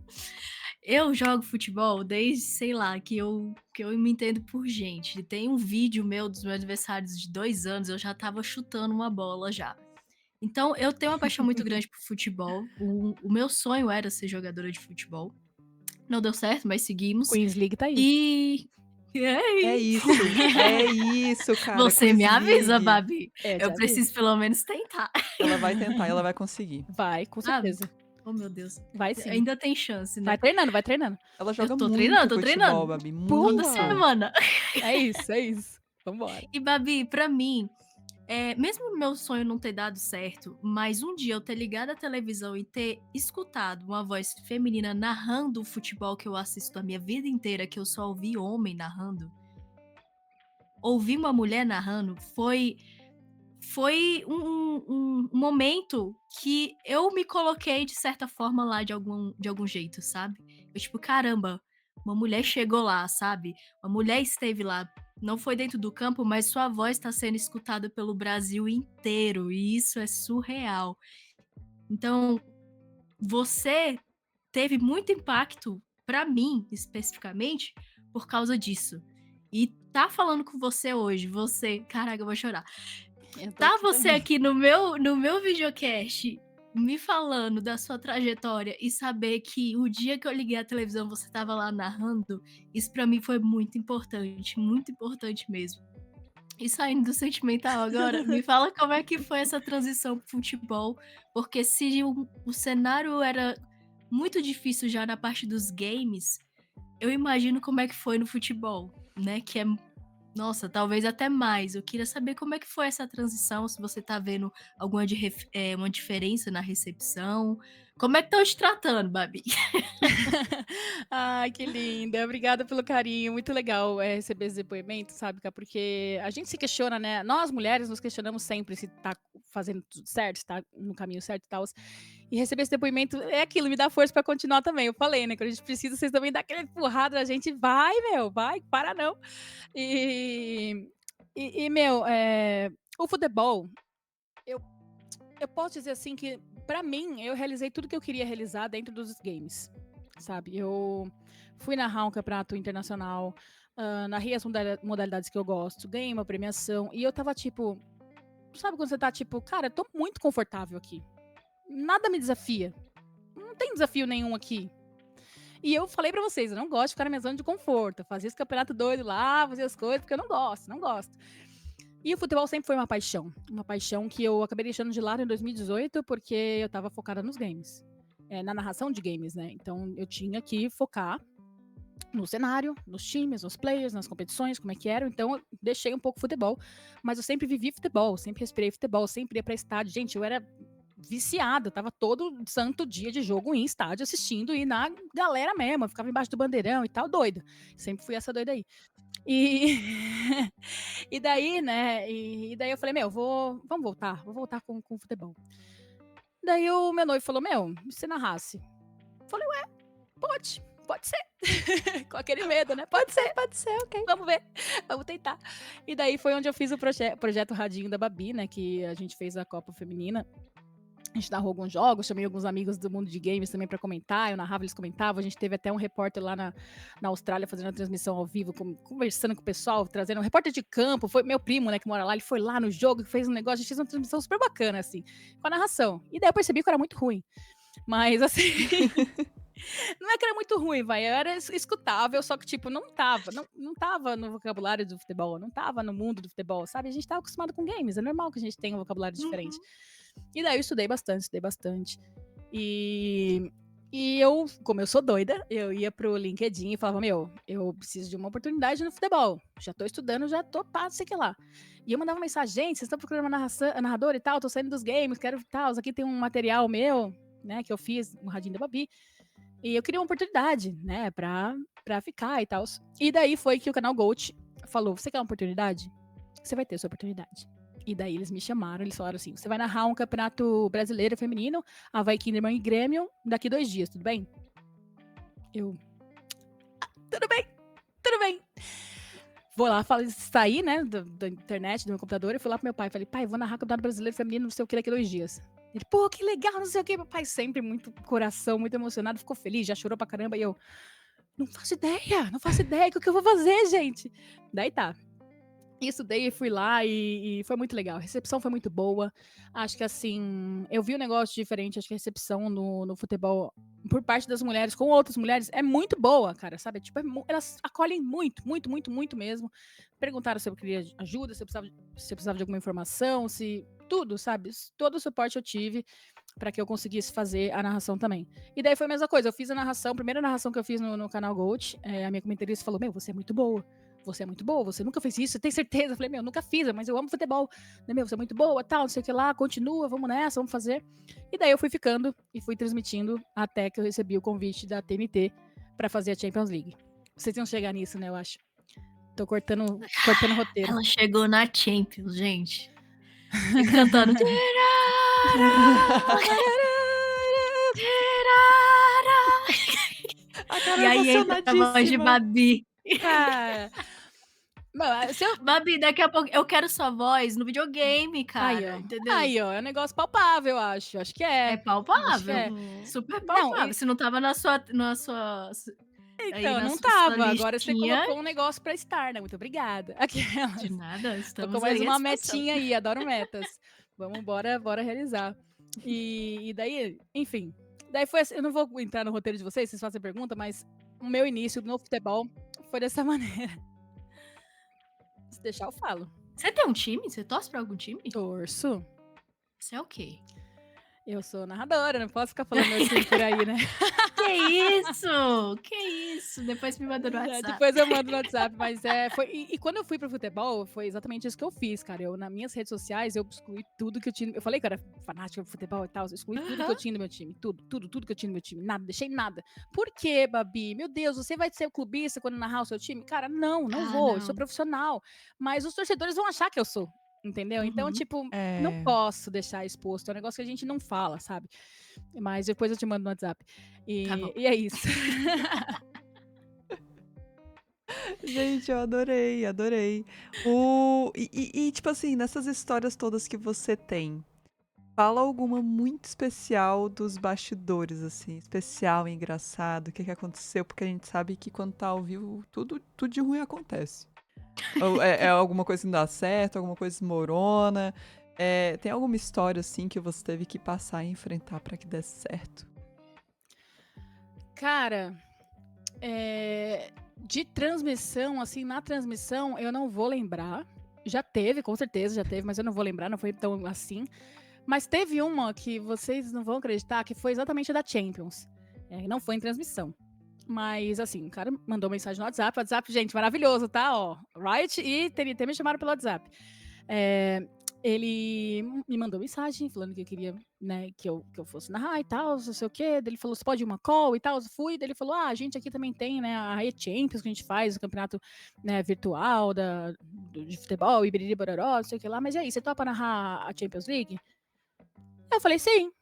Eu jogo futebol desde, sei lá, que eu me entendo por gente. Tem um vídeo meu dos meus aniversários de 2 anos, eu já tava chutando uma bola já. Então, eu tenho uma paixão muito grande por futebol. O meu sonho era ser jogadora de futebol. Não deu certo, mas seguimos. Queens League tá aí. E... É isso, cara. Você Queens me avisa, League. Babi. Eu preciso pelo menos tentar. Ela vai tentar, ela vai conseguir. Vai, com certeza. Oh, meu Deus. Vai sim. Ainda tem chance, né? Vai treinando. Ela joga tô muito treinando, futebol, Babi. Toda semana. É isso. Vambora. E, Babi, pra mim, mesmo meu sonho não ter dado certo, mas um dia eu ter ligado a televisão e ter escutado uma voz feminina narrando o futebol que eu assisto a minha vida inteira, que eu só ouvi homem narrando, ouvir uma mulher narrando foi um momento que eu me coloquei, de certa forma, lá de algum jeito, sabe? Eu, tipo, caramba, uma mulher chegou lá, sabe? Uma mulher esteve lá. Não foi dentro do campo, mas sua voz está sendo escutada pelo Brasil inteiro. E isso é surreal. Então, você teve muito impacto, pra mim, especificamente, por causa disso. E tá falando com você hoje, caraca, eu vou chorar. Tá você aqui no meu videocast me falando da sua trajetória e saber que o dia que eu liguei a televisão você tava lá narrando, isso pra mim foi muito importante mesmo. E saindo do sentimental agora, me fala como é que foi essa transição pro futebol, porque se o cenário era muito difícil já na parte dos games, eu imagino como é que foi no futebol, né, que é... Nossa, talvez até mais. Eu queria saber como é que foi essa transição, se você tá vendo alguma uma diferença na recepção. Como é que estão te tratando, Babi? Ai, que linda. Obrigada pelo carinho. Muito legal receber esse depoimento, sabe, Cá? Porque a gente se questiona, né? Nós, mulheres, nos questionamos sempre se tá fazendo tudo certo, se tá no caminho certo e tal. E receber esse depoimento é aquilo, me dá força pra continuar também. Eu falei, né? Quando a gente precisa, vocês também dão aquela empurrada, a gente vai, para não. E meu, o futebol, eu posso dizer assim que, pra mim, eu realizei tudo que eu queria realizar dentro dos games, sabe? Eu fui narrar um campeonato internacional, narrei as modalidades que eu gosto, ganhei uma premiação, e eu tava tipo, sabe quando você tá tipo, cara, eu tô muito confortável aqui. Nada me desafia. Não tem desafio nenhum aqui. E eu falei pra vocês, eu não gosto de ficar na minha zona de conforto. Eu fazia esse campeonato doido lá, fazia as coisas, porque eu não gosto. E o futebol sempre foi uma paixão. Uma paixão que eu acabei deixando de lado em 2018, porque eu tava focada nos games. Na narração de games, né? Então eu tinha que focar no cenário, nos times, nos players, nas competições, como é que era. Então eu deixei um pouco o futebol. Mas eu sempre vivi futebol, sempre respirei futebol, sempre ia pra estádio. Gente, eu era viciada, tava todo santo dia de jogo em estádio assistindo e na galera mesmo, eu ficava embaixo do bandeirão e tal, doida. Sempre fui essa doida aí. E, e daí, né, e daí eu falei, vamos voltar, vou voltar com o futebol. Daí o meu noivo falou, e se narrasse? Eu falei, pode ser. Com aquele medo, né? Pode ser, ok. Vamos ver, vamos tentar. E daí foi onde eu fiz o projeto Radinho da Babi, né, que a gente fez a Copa Feminina. A gente narrou alguns jogos, chamei alguns amigos do mundo de games também pra comentar, eu narrava, eles comentavam, a gente teve até um repórter lá na Austrália fazendo a transmissão ao vivo, conversando com o pessoal, trazendo um repórter de campo, foi meu primo, né, que mora lá, ele foi lá no jogo, fez um negócio, a gente fez uma transmissão super bacana, assim, com a narração. E daí eu percebi que eu era muito ruim, mas assim... Não é que era muito ruim, vai. Eu era escutável, só que, tipo, não tava no vocabulário do futebol, não tava no mundo do futebol, sabe? A gente tava acostumado com games, é normal que a gente tenha um vocabulário diferente. E daí eu estudei bastante. E eu, como eu sou doida, eu ia pro LinkedIn e falava, eu preciso de uma oportunidade no futebol. Já tô estudando, já tô pá, sei que lá. E eu mandava mensagem, gente, vocês estão procurando uma narradora e tal, tô saindo dos games, quero tal, aqui tem um material meu, né, que eu fiz, um Radinho da Babi. E eu queria uma oportunidade, né, pra ficar e tal. E daí foi que o canal Gold falou, você quer uma oportunidade? Você vai ter sua oportunidade. E daí eles me chamaram, eles falaram assim, você vai narrar um campeonato brasileiro feminino, Avaí Kinderman e Grêmio, daqui 2 dias, tudo bem? Eu, tudo bem. Vou lá, saí, né, da internet, do meu computador, e fui lá pro meu pai, falei, pai, vou narrar o campeonato brasileiro feminino, não sei o que, daqui 2 dias. Ele, pô, que legal, não sei o que. Meu pai sempre muito coração, muito emocionado, ficou feliz, já chorou pra caramba. E eu, não faço ideia, o que eu vou fazer, gente? Daí tá. Estudei, fui lá e foi muito legal. A recepção foi muito boa. Acho que assim, eu vi um negócio diferente. Acho que a recepção no futebol, por parte das mulheres, com outras mulheres, é muito boa, cara, sabe? Tipo, elas acolhem muito mesmo. Perguntaram se eu queria ajuda, se eu precisava de alguma informação, se tudo, sabe? Todo o suporte eu tive para que eu conseguisse fazer a narração também. E daí foi a mesma coisa. Eu fiz a narração, a primeira narração que eu fiz no canal Gold, a minha comentarista falou: você é muito boa. Você é muito boa, você nunca fez isso, você tem certeza? Eu falei, nunca fiz, mas eu amo futebol. Você é muito boa, tal, não sei o que lá, continua, vamos nessa, vamos fazer. E daí eu fui ficando e fui transmitindo até que eu recebi o convite da TNT para fazer a Champions League. Vocês iam chegar nisso, né, eu acho. Tô cortando o roteiro. Ela chegou na Champions, gente. E cantando. E aí entra a voz de Babi. Cara. Babi, daqui a pouco eu quero sua voz no videogame, cara. Entendeu? Aí, ó, é um negócio palpável, eu acho. Acho que é. É palpável. Que é. Super palpável. Não, se não tava na sua. Então, não tava. Agora você colocou um negócio pra estar, né? Muito obrigada. Aquelas. De nada, estamos com mais uma metinha aí, adoro metas. Vamos, bora realizar. E daí, enfim. Daí foi assim, eu não vou entrar no roteiro de vocês fazem pergunta, mas o meu início no futebol foi dessa maneira. Se deixar, eu falo. Você tem um time? Você torce pra algum time? Torço. Você é o quê? Eu sou narradora, não posso ficar falando meu time por aí, né? Que isso? Depois me manda no WhatsApp. Depois eu mando no WhatsApp, mas foi... E quando eu fui pro futebol, foi exatamente isso que eu fiz, cara. Eu, nas minhas redes sociais, eu excluí tudo que eu tinha... Eu falei que eu era fanática do futebol e tal, eu excluí tudo que eu tinha no meu time. Tudo que eu tinha no meu time. Nada, deixei nada. Por quê, Babi? Meu Deus, você vai ser clubista quando narrar o seu time? Cara, não vou. Eu sou profissional. Mas os torcedores vão achar que eu sou. Entendeu? Então, tipo, não posso deixar exposto. É um negócio que a gente não fala, sabe? Mas depois eu te mando no WhatsApp. E é isso. Gente, eu adorei. E, tipo assim, nessas histórias todas que você tem, Fala alguma muito especial dos bastidores, assim, especial e engraçado, o que que aconteceu, porque a gente sabe que quando tá ao vivo tudo de ruim acontece. Ou é alguma coisa que não dá certo, alguma coisa desmorona. Tem alguma história, assim, que você teve que passar e enfrentar pra que desse certo? Cara, de transmissão, assim, na transmissão, eu não vou lembrar. Já teve, com certeza, já teve, mas eu não vou lembrar, não foi tão assim. Mas teve uma que vocês não vão acreditar, que foi exatamente a da Champions. Não foi em transmissão. Mas, assim, o cara mandou mensagem no WhatsApp. WhatsApp, gente, maravilhoso, tá? Ó, Riot e TNT me chamaram pelo WhatsApp. Ele me mandou mensagem falando que queria, né, que eu fosse narrar e tal, não sei o quê. Daí ele falou, você pode ir uma call e tal? Eu fui. Daí ele falou, a gente aqui também tem, né, a E-Champions que a gente faz, o campeonato, né, virtual de futebol, e biriri bororó, não sei o que lá. Mas e aí, você topa narrar a Champions League? Eu falei, sim,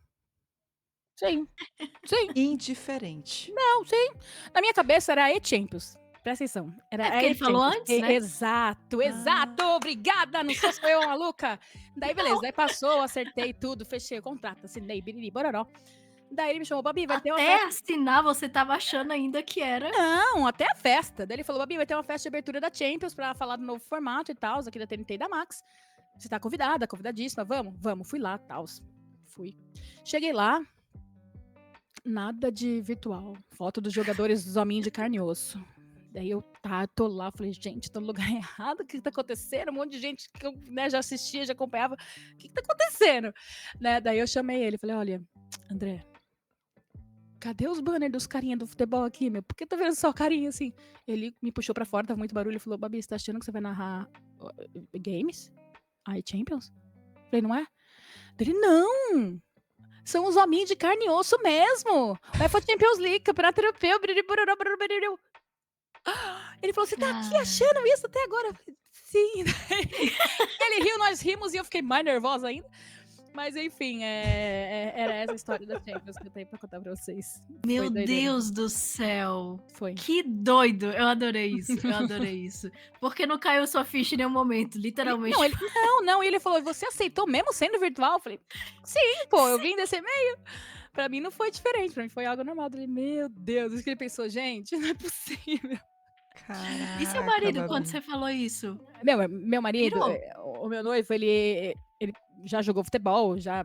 sim, sim. Indiferente. Não, sim. Na minha cabeça era a E-Champions. Presta atenção. Era É a porque ele falou E-Champions. antes, né? Exato, exato. Ah. Obrigada. Não sou só eu, maluca. Daí, beleza. Daí passou, acertei tudo, fechei o contrato, assinei, biriri, bororó. Daí ele me chamou, Babi, vai ter uma Até festa. assinar, você tava achando ainda que era. Não, até a festa. Daí ele falou, Babi, vai ter uma festa de abertura da Champions pra falar do novo formato e tal, aqui da TNT e da Max. Você tá convidada, convidadíssima. Vamos? Vamos. Fui lá, tal. Fui. Cheguei lá, nada de virtual. Foto dos jogadores dos hominhos de carne e osso. Daí eu tô lá, falei, gente, tô no lugar errado, o que tá acontecendo? Um monte de gente que eu, né, já assistia, já acompanhava, o que tá acontecendo? Né? Daí eu chamei ele, falei, olha, André, cadê os banners dos carinha do futebol aqui, meu? Por que tá vendo só carinha assim? Ele me puxou pra fora, tava muito barulho, e falou, Babi, você tá achando que você vai narrar games? Aí, Champions? Falei, não é? Ele, não! São os hominhos de carne e osso mesmo! Vai pra Champions League, Campeonato Europeu, biriri. Ele falou, você tá aqui achando isso até agora? Eu falei, sim. Ele riu, nós rimos e eu fiquei mais nervosa ainda. Mas enfim, era essa a história da Champions que eu tenho pra contar pra vocês. Meu Deus do céu. Foi. Que doido. Eu adorei isso. Eu adorei isso. Porque não caiu sua ficha em nenhum momento, literalmente. Não, e ele falou, você aceitou mesmo sendo virtual? Eu falei, sim, pô, eu vim desse e-mail. Pra mim não foi diferente, pra mim foi algo normal. Eu falei, meu Deus, isso que ele pensou, gente, não é possível. Caraca, E seu marido, Babi. quando você falou isso? Meu marido, Pirou. o meu noivo, ele já jogou futebol, a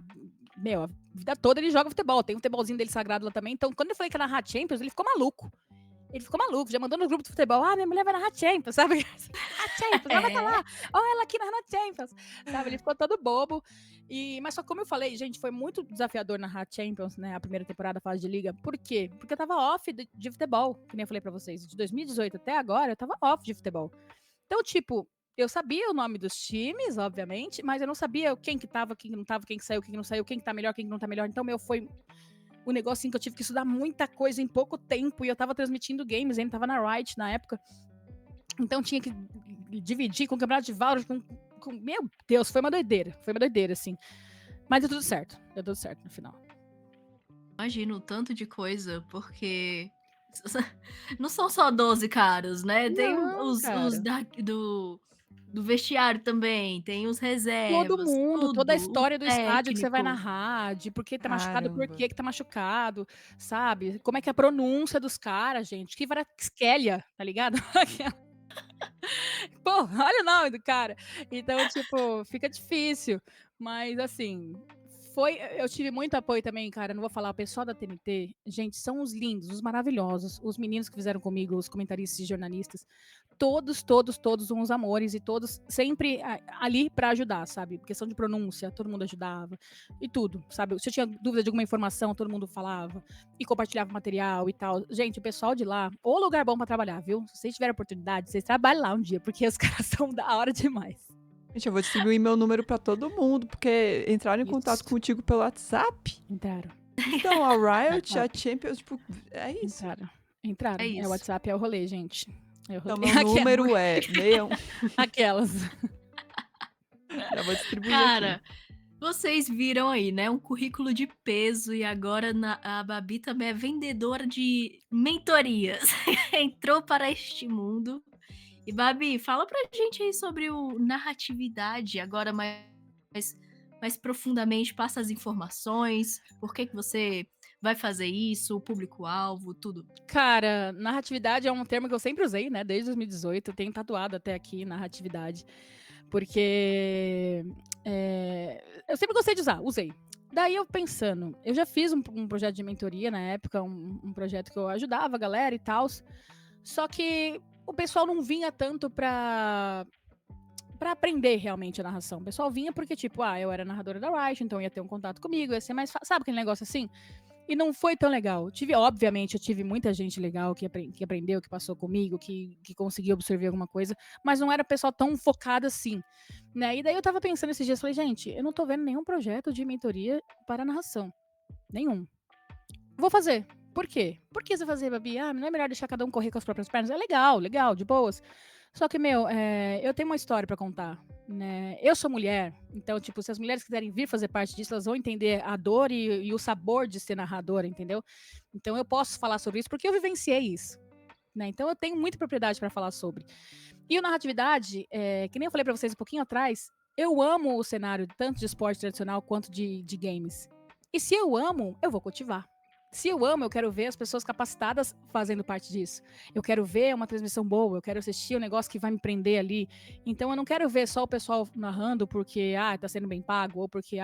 vida toda ele joga futebol. Tem um futebolzinho dele sagrado lá também. Então, quando eu falei que ia narrar Champions, ele ficou maluco. Ele ficou maluco, já mandou no grupo de futebol. Minha mulher vai narrar Champions, sabe? A Champions, ela vai tá lá. Olha ela aqui narrando Champions. Sabe? Ele ficou todo bobo. Mas só como eu falei, gente, foi muito desafiador narrar Champions, né? A primeira temporada, fase de liga. Por quê? Porque eu tava off de futebol, que nem eu falei pra vocês. De 2018 até agora, eu tava off de futebol. Então, tipo, eu sabia o nome dos times, obviamente, mas eu não sabia quem que tava, quem que não tava, quem que saiu, quem que não saiu, quem que tá melhor, quem que não tá melhor. Então, foi um negócio assim que eu tive que estudar muita coisa em pouco tempo, e eu tava transmitindo games, ainda tava na Riot na época. Então tinha que dividir com o campeonato de Valorant, meu Deus, foi uma doideira, assim. Mas deu tudo certo no final. Imagino o tanto de coisa, porque não são só 12 caras, né? Tem Não, os do vestiário também, tem os reservas, Todo mundo, toda a história do estádio que você vai técnico. narrar, de por que tá machucado, por Caramba. que tá machucado, sabe? Como é que é a pronúncia dos caras, gente? Que Kvaratskhelia, tá ligado? Pô, olha o nome do cara. Então, tipo, fica difícil. Mas, assim, eu tive muito apoio também, cara. Não vou falar, o pessoal da TNT, gente, são os lindos, os maravilhosos, os meninos que fizeram comigo, os comentaristas e jornalistas. Todos uns amores, e todos sempre ali pra ajudar, sabe? Questão de pronúncia, todo mundo ajudava. E tudo, sabe? Se eu tinha dúvida de alguma informação, todo mundo falava. E compartilhava material e tal. Gente, o pessoal de lá, ô lugar bom pra trabalhar, viu? Se vocês tiverem oportunidade, vocês trabalhem lá um dia, porque os caras são da hora demais. Gente, eu vou distribuir meu número pra todo mundo, porque entraram em contato contigo pelo WhatsApp. Entraram. Então, a Riot, a Champions, tipo, é isso. Entraram. É isso. O WhatsApp é o rolê, gente. É o rolê. Então, meu número é 61. Aquelas. Já vou distribuir Cara, aqui. vocês viram aí, né? Um currículo de peso, e agora a Babi também é vendedora de mentorias. Entrou para este mundo. E Babi, fala pra gente aí sobre o narratividade, agora mais mais profundamente, passa as informações, por que você vai fazer isso, o público-alvo, tudo. Cara, narratividade é um termo que eu sempre usei, né? Desde 2018, eu tenho tatuado até aqui narratividade, porque eu sempre gostei de usar, usei. Daí eu pensando, eu já fiz um projeto de mentoria na época, um projeto que eu ajudava a galera e tal, só que o pessoal não vinha tanto pra aprender realmente a narração. O pessoal vinha porque, tipo, eu era narradora da Riot, então ia ter um contato comigo, ia ser mais fácil. Sabe aquele negócio assim? E não foi tão legal. Obviamente, eu tive muita gente legal que aprendeu, que passou comigo, que conseguiu absorver alguma coisa, mas não era pessoal tão focado assim, né? E daí eu tava pensando esses dias, falei, gente, eu não tô vendo nenhum projeto de mentoria para narração. Nenhum. Vou fazer. Por quê? Por que você fazer, Babi? Não é melhor deixar cada um correr com as próprias pernas? É legal, legal, de boas. Só que, eu tenho uma história pra contar, né? Eu sou mulher, então, tipo, se as mulheres quiserem vir fazer parte disso, elas vão entender a dor e o sabor de ser narradora, entendeu? Então, eu posso falar sobre isso porque eu vivenciei isso, né? Então, eu tenho muita propriedade pra falar sobre. E o narratividade, que nem eu falei pra vocês um pouquinho atrás, eu amo o cenário tanto de esporte tradicional quanto de games. E se eu amo, eu vou cultivar. Se eu amo, eu quero ver as pessoas capacitadas fazendo parte disso. Eu quero ver uma transmissão boa, eu quero assistir um negócio que vai me prender ali. Então eu não quero ver só o pessoal narrando porque, tá sendo bem pago, ou porque,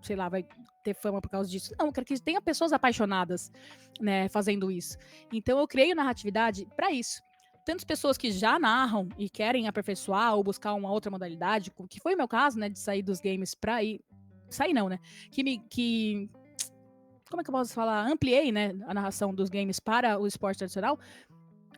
sei lá, vai ter fama por causa disso. Não, eu quero que tenha pessoas apaixonadas, né, fazendo isso. Então eu criei narratividade para isso. Tantas pessoas que já narram e querem aperfeiçoar ou buscar uma outra modalidade, que foi o meu caso, né, de sair dos games pra ir. Sair não, né? Como é que eu posso falar? Ampliei, né, a narração dos games para o esporte tradicional,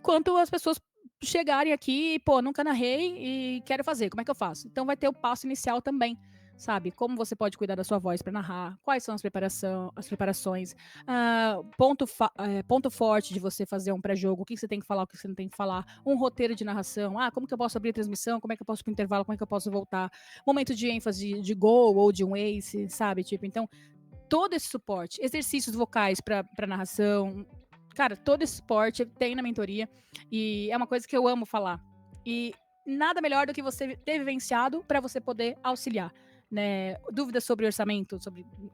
quanto as pessoas chegarem aqui e, nunca narrei e quero fazer, como é que eu faço? Então vai ter o passo inicial também, sabe? Como você pode cuidar da sua voz para narrar, quais são as preparações, ponto forte de você fazer um pré-jogo, o que você tem que falar, o que você não tem que falar, um roteiro de narração, como que eu posso abrir a transmissão, como é que eu posso ir pro intervalo, como é que eu posso voltar, momento de ênfase de gol ou de um ace, sabe? Tipo, então, todo esse suporte, exercícios vocais para narração, cara, todo esse suporte tem na mentoria e é uma coisa que eu amo falar. E nada melhor do que você ter vivenciado para você poder auxiliar, né? Dúvidas sobre orçamento,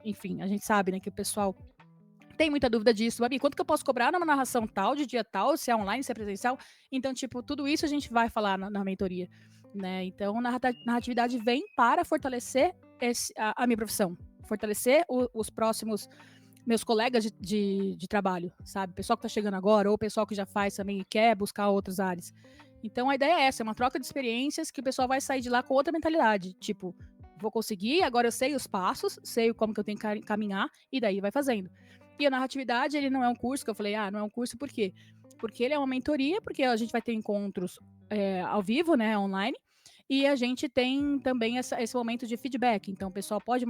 enfim, a gente sabe, né, que o pessoal tem muita dúvida disso. Babi, quanto que eu posso cobrar numa narração tal, de dia tal, se é online, se é presencial? Então, tipo, tudo isso a gente vai falar na mentoria, né? Então, narratividade vem para fortalecer a minha profissão, fortalecer os próximos meus colegas de trabalho, sabe? Pessoal que tá chegando agora, ou o pessoal que já faz também e quer buscar outras áreas. Então, a ideia é essa, é uma troca de experiências que o pessoal vai sair de lá com outra mentalidade. Tipo, vou conseguir, agora eu sei os passos, sei como que eu tenho que caminhar, e daí vai fazendo. E a narratividade, ele não é um curso, que eu falei, não é um curso por quê? Porque ele é uma mentoria, porque a gente vai ter encontros ao vivo, né, online, e a gente tem também esse momento de feedback. Então, o pessoal pode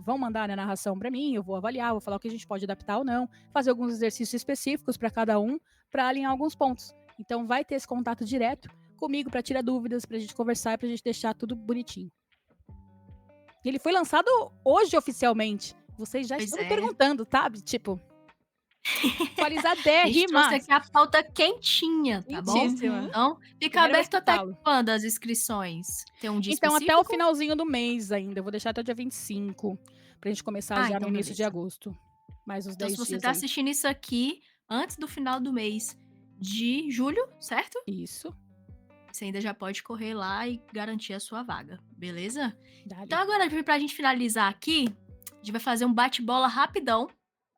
vão mandar a narração para mim, eu vou avaliar, vou falar o que a gente pode adaptar ou não, fazer alguns exercícios específicos para cada um, para alinhar alguns pontos. Então, vai ter esse contato direto comigo para tirar dúvidas, para a gente conversar e para a gente deixar tudo bonitinho. Ele foi lançado hoje oficialmente. Vocês já estão me perguntando, sabe? Tipo, atualizadérrima. A gente trouxe aqui a pauta quentinha, tá bom? Então, fica aberto até quando as inscrições? Tem um dia então, específico? até o finalzinho do mês ainda. Eu vou deixar até o dia 25, pra gente começar já no início de agosto. Mais uns 10 dias. Então, se você tá assistindo isso aqui antes do final do mês de julho, certo? Isso. Você ainda já pode correr lá e garantir a sua vaga, beleza? Dale. Então, agora, pra gente finalizar aqui, a gente vai fazer um bate-bola rapidão.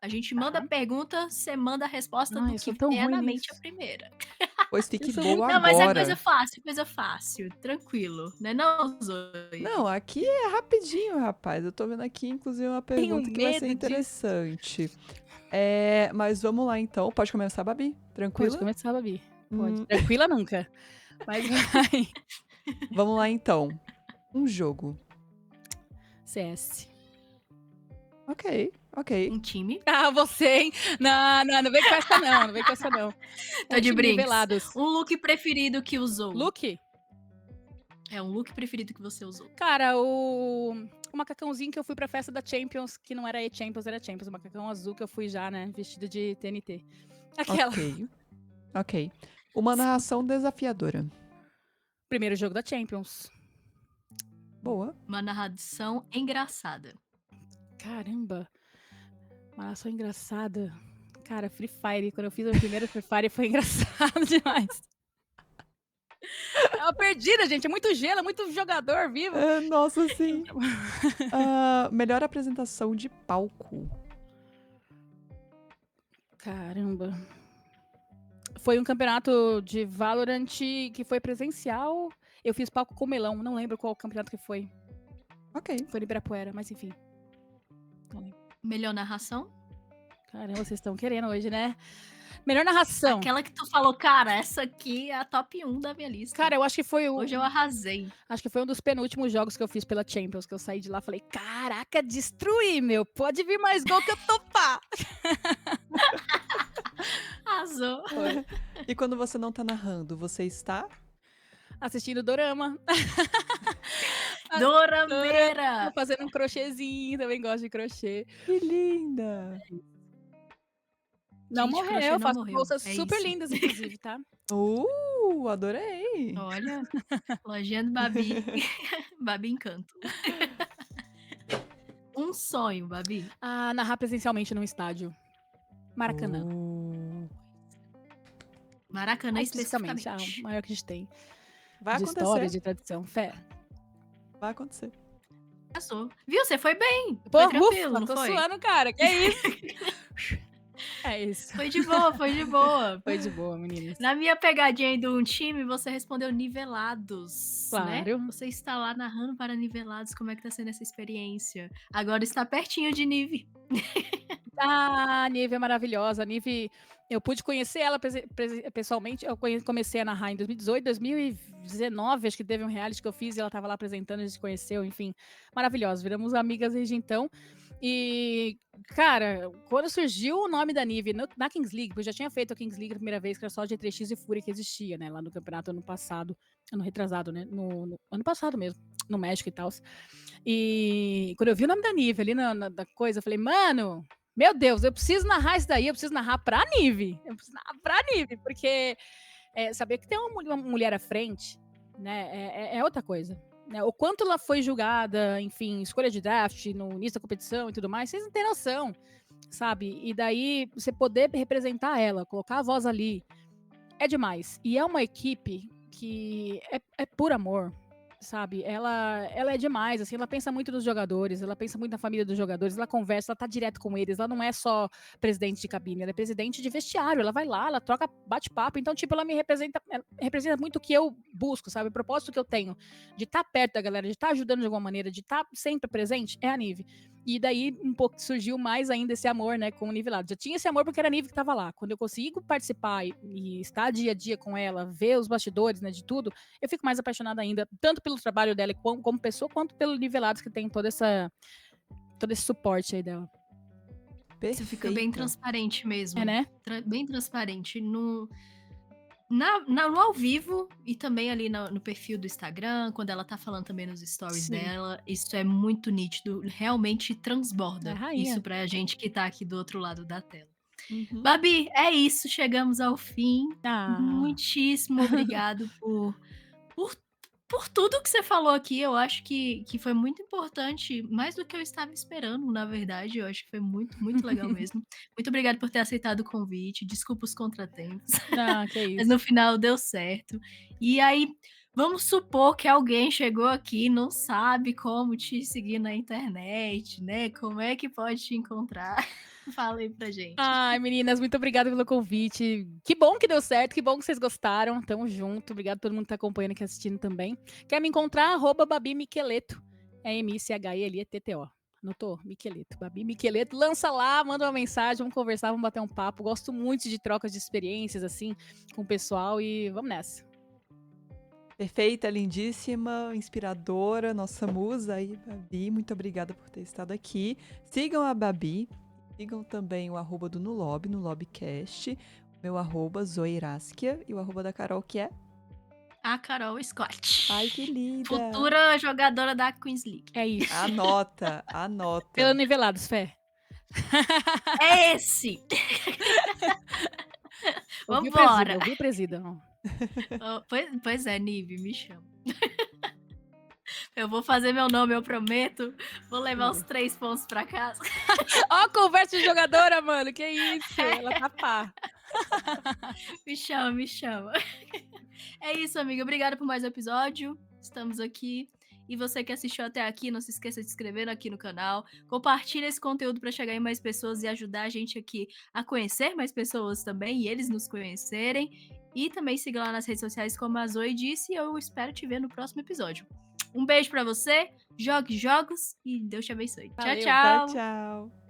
A gente manda a pergunta, você manda a resposta do que vier na mente a primeira. Pois fique boa agora. Não, mas é coisa fácil, tranquilo, né não, Zoe? Não, aqui é rapidinho, rapaz. Eu tô vendo aqui, inclusive, uma pergunta que vai ser interessante. Mas vamos lá, então. Pode começar, Babi? Tranquila? Pode começar, Babi. Pode. Tranquila nunca. Mas vai. Vamos lá, então. Um jogo. CS. Ok. Um time. Você, hein? Não vem com essa não, não vem com essa não. Tô de brinks. Um look preferido que usou. Look? Um look preferido que você usou. Cara, o macacãozinho que eu fui pra festa da Champions, que não era E-Champions, era Champions. O macacão azul que eu fui já, né, vestido de TNT. Aquela. Ok. Uma narração desafiadora. Primeiro jogo da Champions. Boa. Uma narração engraçada. Caramba. Uma narração engraçada. Cara, Free Fire. Quando eu fiz a primeira Free Fire foi engraçado demais. Tava perdida, gente. É muito gelo, é muito jogador vivo. Nossa, sim. Melhor apresentação de palco. Caramba. Foi um campeonato de Valorant que foi presencial. Eu fiz palco com melão. Não lembro qual campeonato que foi. Ok. Foi no Ibirapuera, mas enfim. Não lembro. Melhor narração? Caramba, vocês estão querendo hoje, né? Melhor narração. Aquela que tu falou, cara, essa aqui é a top 1 da minha lista. Cara, eu acho que foi o... Hoje eu arrasei. Acho que foi um dos penúltimos jogos que eu fiz pela Champions, que eu saí de lá e falei, caraca, destruí, meu. Pode vir mais gol que eu topar. Arrasou. E quando você não tá narrando, você está? Assistindo Dorama. Dorameira! Fazendo um crochêzinho, também gosto de crochê. Que linda! Não Gente, morreu, crochê eu não faço morreu, bolsas é super isso. lindas, inclusive, tá? Adorei! Olha, lojinha do Babi. Babi Encanto. Um sonho, Babi. Ah, narrar presencialmente num estádio. Maracanã. Maracanã Especificamente, especificamente. o maior que a gente tem. Vai de acontecer. história, de tradição. Fé. Vai acontecer. Passou. Viu? Você foi bem. Pô, Foi tranquilo, ufa, não tô foi? suando, cara. Que isso? É isso. Foi de boa, foi de boa. Foi de boa, meninas. Na minha pegadinha aí do time, você respondeu nivelados, né? Claro. Você está lá narrando para nivelados, como é que tá sendo essa experiência? Agora está pertinho de Nive. Ah, a Nive é maravilhosa. A Nive, eu pude conhecer ela pessoalmente. Eu comecei a narrar em 2018, 2019, acho que teve um reality que eu fiz e ela estava lá apresentando, a gente se conheceu, enfim. Maravilhosa, viramos amigas desde então. E, cara, quando surgiu o nome da Nive na Kings League, eu já tinha feito a Kings League a primeira vez, que era só G3X e Fúria que existia, né? Lá no campeonato ano passado, ano retrasado, né? No ano passado mesmo, no México e tal. E quando eu vi o nome da Nive ali na coisa, eu falei, mano, meu Deus, eu preciso narrar isso daí, eu preciso narrar pra Nive. Eu preciso narrar pra Nive, porque saber que tem uma mulher à frente, né, é outra coisa. Né? O quanto ela foi julgada, enfim, escolha de draft, no início da competição e tudo mais, vocês não têm noção, sabe? E daí, você poder representar ela, colocar a voz ali, é demais. E é uma equipe que é por amor, sabe? Ela é demais, assim, ela pensa muito nos jogadores, ela pensa muito na família dos jogadores, ela conversa, ela tá direto com eles, ela não é só presidente de cabine, ela é presidente de vestiário, ela vai lá, ela troca bate-papo, então, tipo, ela representa muito o que eu busco, sabe? O propósito que eu tenho de estar perto da galera, de estar ajudando de alguma maneira, de estar sempre presente, é a Nive. E daí, um pouco, surgiu mais ainda esse amor, né, com o Nivelado. Já tinha esse amor porque era a Nive que tava lá. Quando eu consigo participar e estar dia a dia com ela, ver os bastidores, né, de tudo, eu fico mais apaixonada ainda, tanto pelo trabalho dela como pessoa, quanto pelo Nivelados, que tem todo esse suporte aí dela. Você fica bem transparente mesmo. É, né? Bem transparente. No ao vivo e também ali no perfil do Instagram, quando ela tá falando também nos stories dela, isso é muito nítido, realmente transborda isso pra gente que tá aqui do outro lado da tela. Uhum. Babi, é isso, chegamos ao fim. Muitíssimo obrigado por tudo que você falou aqui. Eu acho que foi muito importante, mais do que eu estava esperando, na verdade. Eu acho que foi muito, muito legal mesmo. Muito obrigada por ter aceitado o convite. Desculpa os contratempos. Que é isso. Mas no final deu certo. E aí, vamos supor que alguém chegou aqui e não sabe como te seguir na internet, né? Como é que pode te encontrar? Fala aí pra gente. Ai, meninas, muito obrigada pelo convite. Que bom que deu certo, que bom que vocês gostaram. Tamo junto. Obrigado a todo mundo que tá acompanhando aqui, assistindo também. Quer me encontrar? @Babi Miqueleto. É MICHELETTO. Anotou? Miqueleto. Babi Miqueleto. Lança lá, manda uma mensagem, vamos conversar, vamos bater um papo. Gosto muito de trocas de experiências, assim, com o pessoal e vamos nessa. Perfeita, lindíssima, inspiradora, nossa musa aí, Babi. Muito obrigada por ter estado aqui. Sigam a Babi. Sigam também o @ do Nulob, Nulobcast, o meu @ Zoeiraskia e o @ da Carol, que é A Carol Scott. Ai, que linda! Futura jogadora da Queens League. É isso. Anota. Pelo Nivelados, Fé. É esse! Vambora! Ouviu, presida. Pois é, Nive, me chama. Eu vou fazer meu nome, eu prometo. Vou levar os 3 pontos pra casa. Ó, conversa de jogadora, mano. Que isso? Ela tá pá. Me chama, me chama. É isso, amiga. Obrigada por mais um episódio. Estamos aqui. E você que assistiu até aqui, não se esqueça de se inscrever aqui no canal. Compartilhe esse conteúdo para chegar em mais pessoas e ajudar a gente aqui a conhecer mais pessoas também e eles nos conhecerem. E também siga lá nas redes sociais, como a Zoe disse. E eu espero te ver no próximo episódio. Um beijo para você, jogue jogos e Deus te abençoe. Valeu. Tchau, tchau. Tchau, tchau.